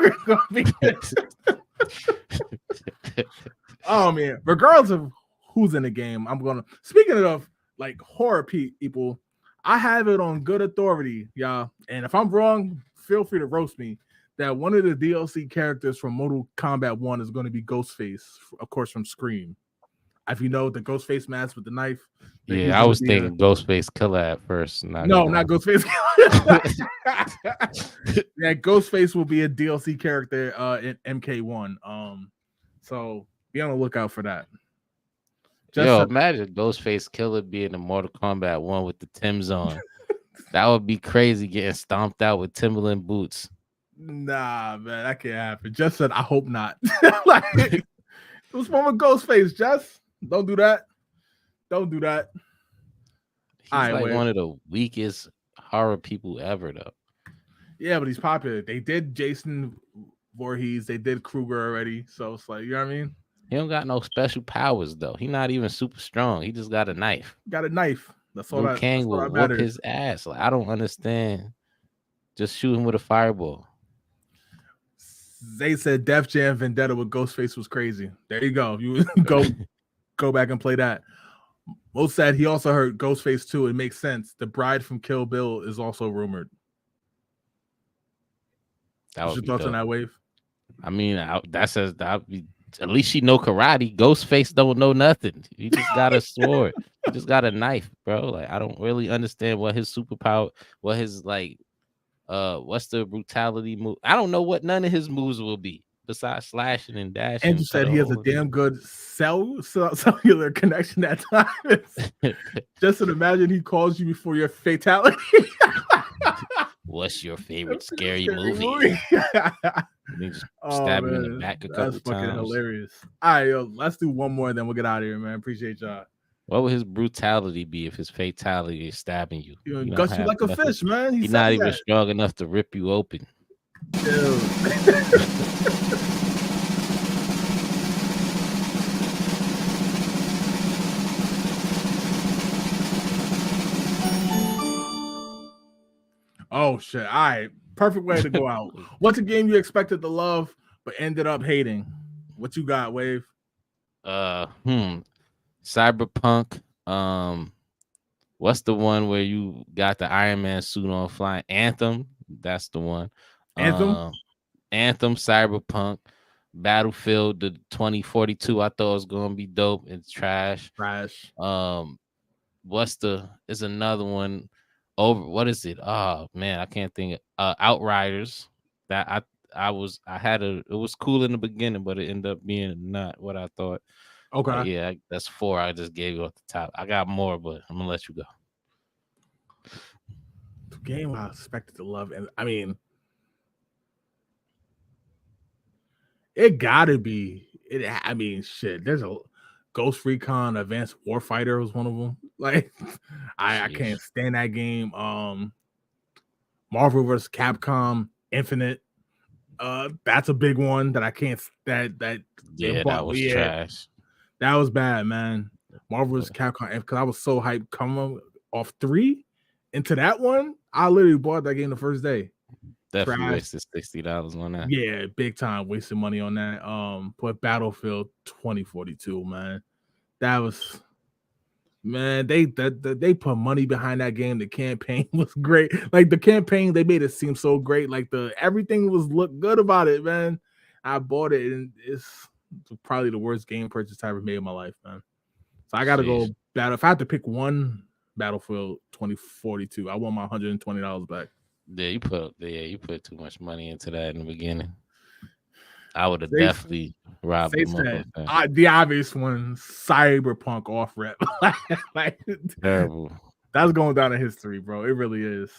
Speaker 1: Oh man, regardless of who's in the game, I'm gonna. Speaking of like horror people, I have it on good authority, y'all. And if I'm wrong, feel free to roast me. That one of the DLC characters from Mortal Kombat 1 is going to be Ghostface, of course, from Scream. If you know the Ghostface mask with the knife.
Speaker 2: Yeah, I was thinking Ghostface Killer at first.
Speaker 1: Not Ghostface Killer. Yeah, Ghostface will be a DLC character in MK1. So be on the lookout for that.
Speaker 2: Imagine Ghostface Killer being in Mortal Kombat 1 with the Timbs on. That would be crazy, getting stomped out with Timberland boots.
Speaker 1: Nah, man, that can't happen. Just said, I hope not. What's wrong with Ghostface, Jess? Don't do that.
Speaker 2: He's one of the weakest horror people ever, though.
Speaker 1: Yeah, but he's popular. They did Jason Voorhees. They did Krueger already. So it's like, you know what I mean?
Speaker 2: He don't got no special powers, though. He's not even super strong. He just got a knife.
Speaker 1: Got a knife. That's all
Speaker 2: Liu
Speaker 1: that.
Speaker 2: Kang
Speaker 1: That's all
Speaker 2: will
Speaker 1: that
Speaker 2: whoop
Speaker 1: matters.
Speaker 2: his ass. Like I don't understand. Just shoot him with a fireball.
Speaker 1: Zay said Def Jam Vendetta with Ghostface was crazy. There you go. You go back and play that. Mo said he also heard Ghostface too. It makes sense. The Bride from Kill Bill is also rumored.
Speaker 2: That
Speaker 1: What's
Speaker 2: would
Speaker 1: your
Speaker 2: be
Speaker 1: thoughts on
Speaker 2: dope.
Speaker 1: that, Wave?
Speaker 2: I mean, that says that be at least she know karate. Ghostface don't know nothing. He just got a sword. He just got a knife, bro. Like I don't really understand what his superpower, what his like, what's the brutality move? I don't know what none of his moves will be besides slashing and dashing,
Speaker 1: Andrew
Speaker 2: cut
Speaker 1: said
Speaker 2: a
Speaker 1: he has a
Speaker 2: hole.
Speaker 1: damn good cellular connection at times. Just imagine he calls you before your fatality.
Speaker 2: What's your favorite scary
Speaker 1: Scary
Speaker 2: movie?
Speaker 1: movie.
Speaker 2: And he just
Speaker 1: Oh
Speaker 2: stab him in the
Speaker 1: man,
Speaker 2: back a
Speaker 1: that's
Speaker 2: couple
Speaker 1: fucking
Speaker 2: times.
Speaker 1: hilarious. All right, yo, let's do one more, then we'll get out of here, man. Appreciate y'all.
Speaker 2: What would his brutality be if his fatality is stabbing you?
Speaker 1: You know,
Speaker 2: You don't
Speaker 1: guts you
Speaker 2: have
Speaker 1: like a
Speaker 2: nothing.
Speaker 1: fish, man. He
Speaker 2: He's
Speaker 1: said
Speaker 2: not even
Speaker 1: that.
Speaker 2: strong enough to rip you open.
Speaker 1: Dude. Oh shit! All right, perfect way to go out. What's a game you expected to love but ended up hating? What you got, Wave?
Speaker 2: Cyberpunk. What's the one where you got the Iron Man suit on flying? Anthem. That's the one.
Speaker 1: Anthem.
Speaker 2: Anthem, Cyberpunk, Battlefield, the 2042. I thought it was gonna be dope. It's trash.
Speaker 1: Trash.
Speaker 2: Is another one over? What is it? Oh man, I can't think. Outriders. That I had it was cool in the beginning, but it ended up being not what I thought.
Speaker 1: Okay.
Speaker 2: Yeah, that's 4 I just gave you off the top. I got more, but I'm gonna let you go.
Speaker 1: The game I expected to love, and I mean, it gotta be. It. I mean, shit. There's a Ghost Recon Advanced Warfighter was one of them. Like, I can't stand that game. Marvel vs. Capcom Infinite. That's a big one that I can't. That
Speaker 2: Yeah, that was trash.
Speaker 1: That was bad, man. Marvel vs. Capcom, because I was so hyped coming off 3 into that one. I literally bought that game the first day.
Speaker 2: Definitely wasted $60 on that.
Speaker 1: Yeah, big time wasting money on that. But Battlefield 2042, man, that was, man. They put money behind that game. The campaign was great. Like the campaign, they made it seem so great. Like everything was look good about it, man. I bought it, and it's probably the worst game purchase I ever made in my life, man. So I gotta go battle. If I had to pick one, Battlefield 2042, I want my $120 back.
Speaker 2: Yeah, you put too much money into that in the beginning. I would have definitely robbed them of
Speaker 1: the obvious one, Cyberpunk off rep. Like,
Speaker 2: terrible.
Speaker 1: That's going down in history, bro. It really is.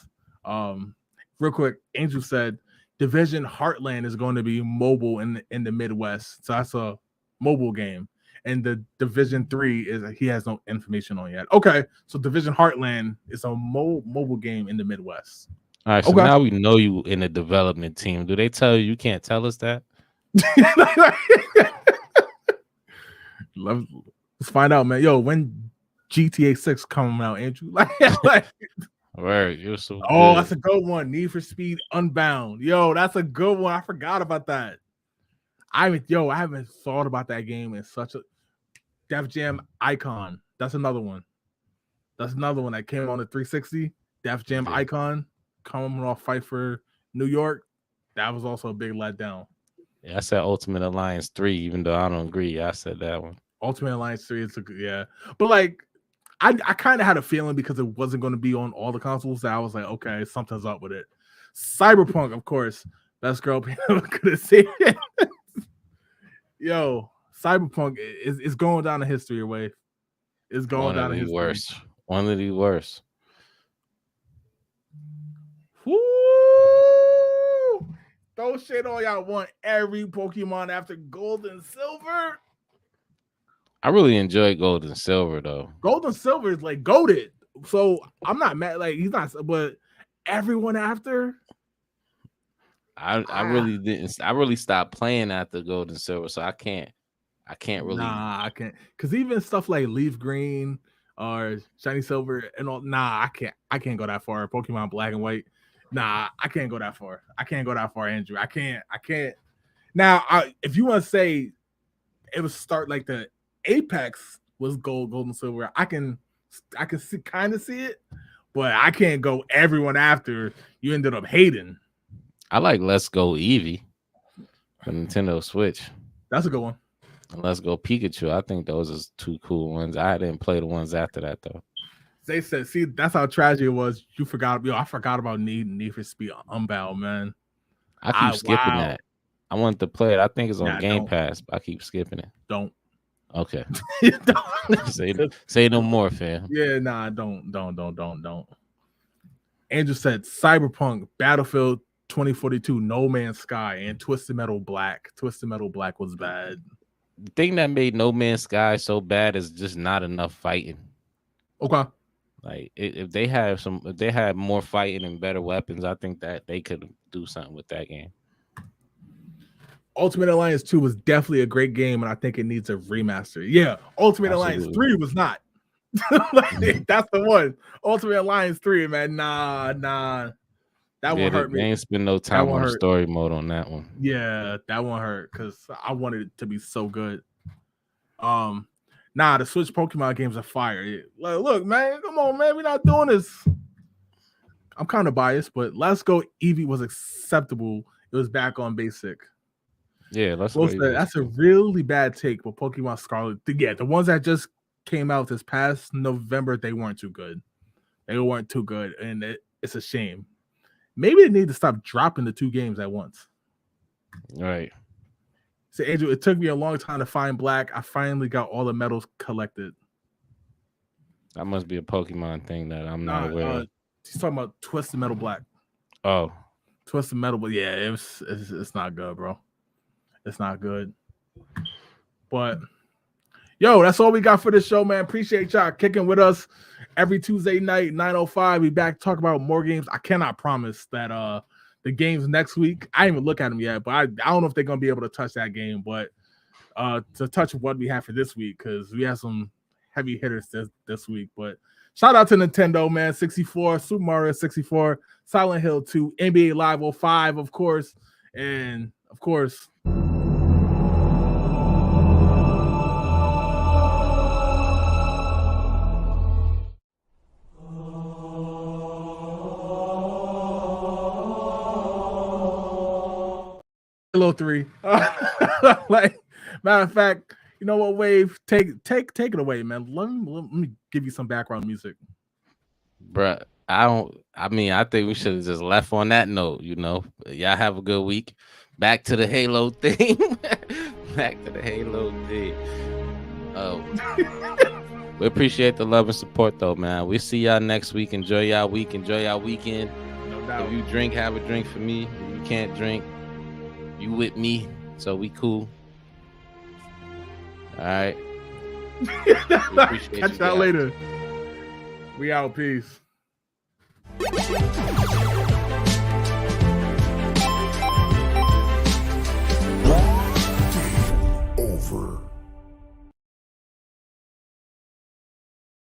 Speaker 1: Real quick, Angel said Division Heartland is going to be mobile in the Midwest. So that's a mobile game. And the Division 3 is he has no information on yet. Okay, so Division Heartland is a mobile game in the Midwest.
Speaker 2: All right, so now we know you in the development team. Do they tell you can't tell us that?
Speaker 1: Let's find out, man. Yo, when GTA 6 coming out, Andrew? Like
Speaker 2: Right, you're so
Speaker 1: good. That's a good one. Need for Speed Unbound. Yo, that's a good one. I forgot about that. I haven't thought about that game in such a Def Jam Icon. That's another one. That's another one that came on the 360. Def Jam Icon coming off Fight for New York. That was also a big letdown.
Speaker 2: Yeah, I said Ultimate Alliance 3, even though I don't agree. I said that one.
Speaker 1: Ultimate Alliance 3 is but like I kind of had a feeling because it wasn't going to be on all the consoles that I was like, okay, something's up with it. Cyberpunk, of course, best girl could have seen it. Yo, Cyberpunk is going down the history way. It's going down the history.
Speaker 2: Worst. One of the worst.
Speaker 1: Woo! Throw shit on y'all want every Pokemon after Gold and Silver.
Speaker 2: I really enjoyed Gold and Silver though.
Speaker 1: Gold and Silver is like goated. So I'm not mad. Like he's not, but everyone after.
Speaker 2: I really didn't. I really stopped playing after Gold and Silver, so I can't really.
Speaker 1: Nah, I can't. Because even stuff like Leaf Green, or shiny silver and all. Nah, I can't go that far. Pokemon Black and White. Nah, I can't go that far. I can't go that far, Andrew. I can't. Now, if you want to say it was start like the Apex was gold, and silver, I can see, kind of see it, but I can't go everyone after you ended up hating.
Speaker 2: I like Let's Go Eevee for Nintendo Switch.
Speaker 1: That's a good one.
Speaker 2: And Let's Go Pikachu. I think those are two cool ones. I didn't play the ones after that though.
Speaker 1: They said, see, that's how tragic it was. You forgot, I forgot about Need for Speed Unbound, man.
Speaker 2: I keep skipping that. I wanted to play it. I think it's on Game Pass, but I keep skipping it.
Speaker 1: Don't.
Speaker 2: Okay. Say no more, fam.
Speaker 1: Yeah, nah, don't. Andrew said Cyberpunk, Battlefield 2042, No Man's Sky, and Twisted Metal Black. Twisted Metal Black was bad.
Speaker 2: The thing that made No Man's Sky so bad is just not enough fighting.
Speaker 1: Okay.
Speaker 2: Like if they had more fighting and better weapons, I think that they could do something with that game.
Speaker 1: Ultimate Alliance 2 was definitely a great game, and I think it needs a remaster. Yeah, Ultimate Alliance 3 was not. Like, that's the one. Ultimate Alliance 3, man. Nah. That one hurt me.
Speaker 2: They ain't spend no time on story mode on that one.
Speaker 1: Yeah, that one hurt because I wanted it to be so good. The Switch Pokemon games are fire. Look, man, come on, man. We're not doing this. I'm kind of biased, but Let's Go Eevee was acceptable. It was back on basic.
Speaker 2: Yeah, that's
Speaker 1: a really bad take. But Pokemon Scarlet, the ones that just came out this past November, they weren't too good. And it's a shame. Maybe they need to stop dropping the two games at once.
Speaker 2: Right.
Speaker 1: So, Andrew, it took me a long time to find Black. I finally got all the medals collected.
Speaker 2: That must be a Pokemon thing that I'm not aware of.
Speaker 1: He's talking about Twisted Metal Black.
Speaker 2: Oh.
Speaker 1: Twisted Metal, but yeah, it's not good, bro. It's not good. But yo, that's all we got for this show, man. Appreciate y'all kicking with us every Tuesday night, 9:05. We back to talk about more games. I cannot promise that the games next week, I didn't even look at them yet, but I don't know if they're gonna be able to touch that game. But to touch what we have for this week, because we have some heavy hitters this week. But shout out to Nintendo, man. 64, Super Mario 64, Silent Hill 2, NBA Live 05, of course, and of course. Halo 3. Like, matter of fact, you know what, Wave? Take it away, man. Let me give you some background music.
Speaker 2: Bruh, I think we should have just left on that note, you know. Y'all have a good week. Back to the Halo thing. Back to the Halo thing. We appreciate the love and support, though, man. We see y'all next week. Enjoy y'all week. Enjoy y'all weekend.
Speaker 1: No doubt.
Speaker 2: If you drink, have a drink for me. If you can't drink, you with me, so we cool. All right.
Speaker 1: Catch y'all later. We out. Peace.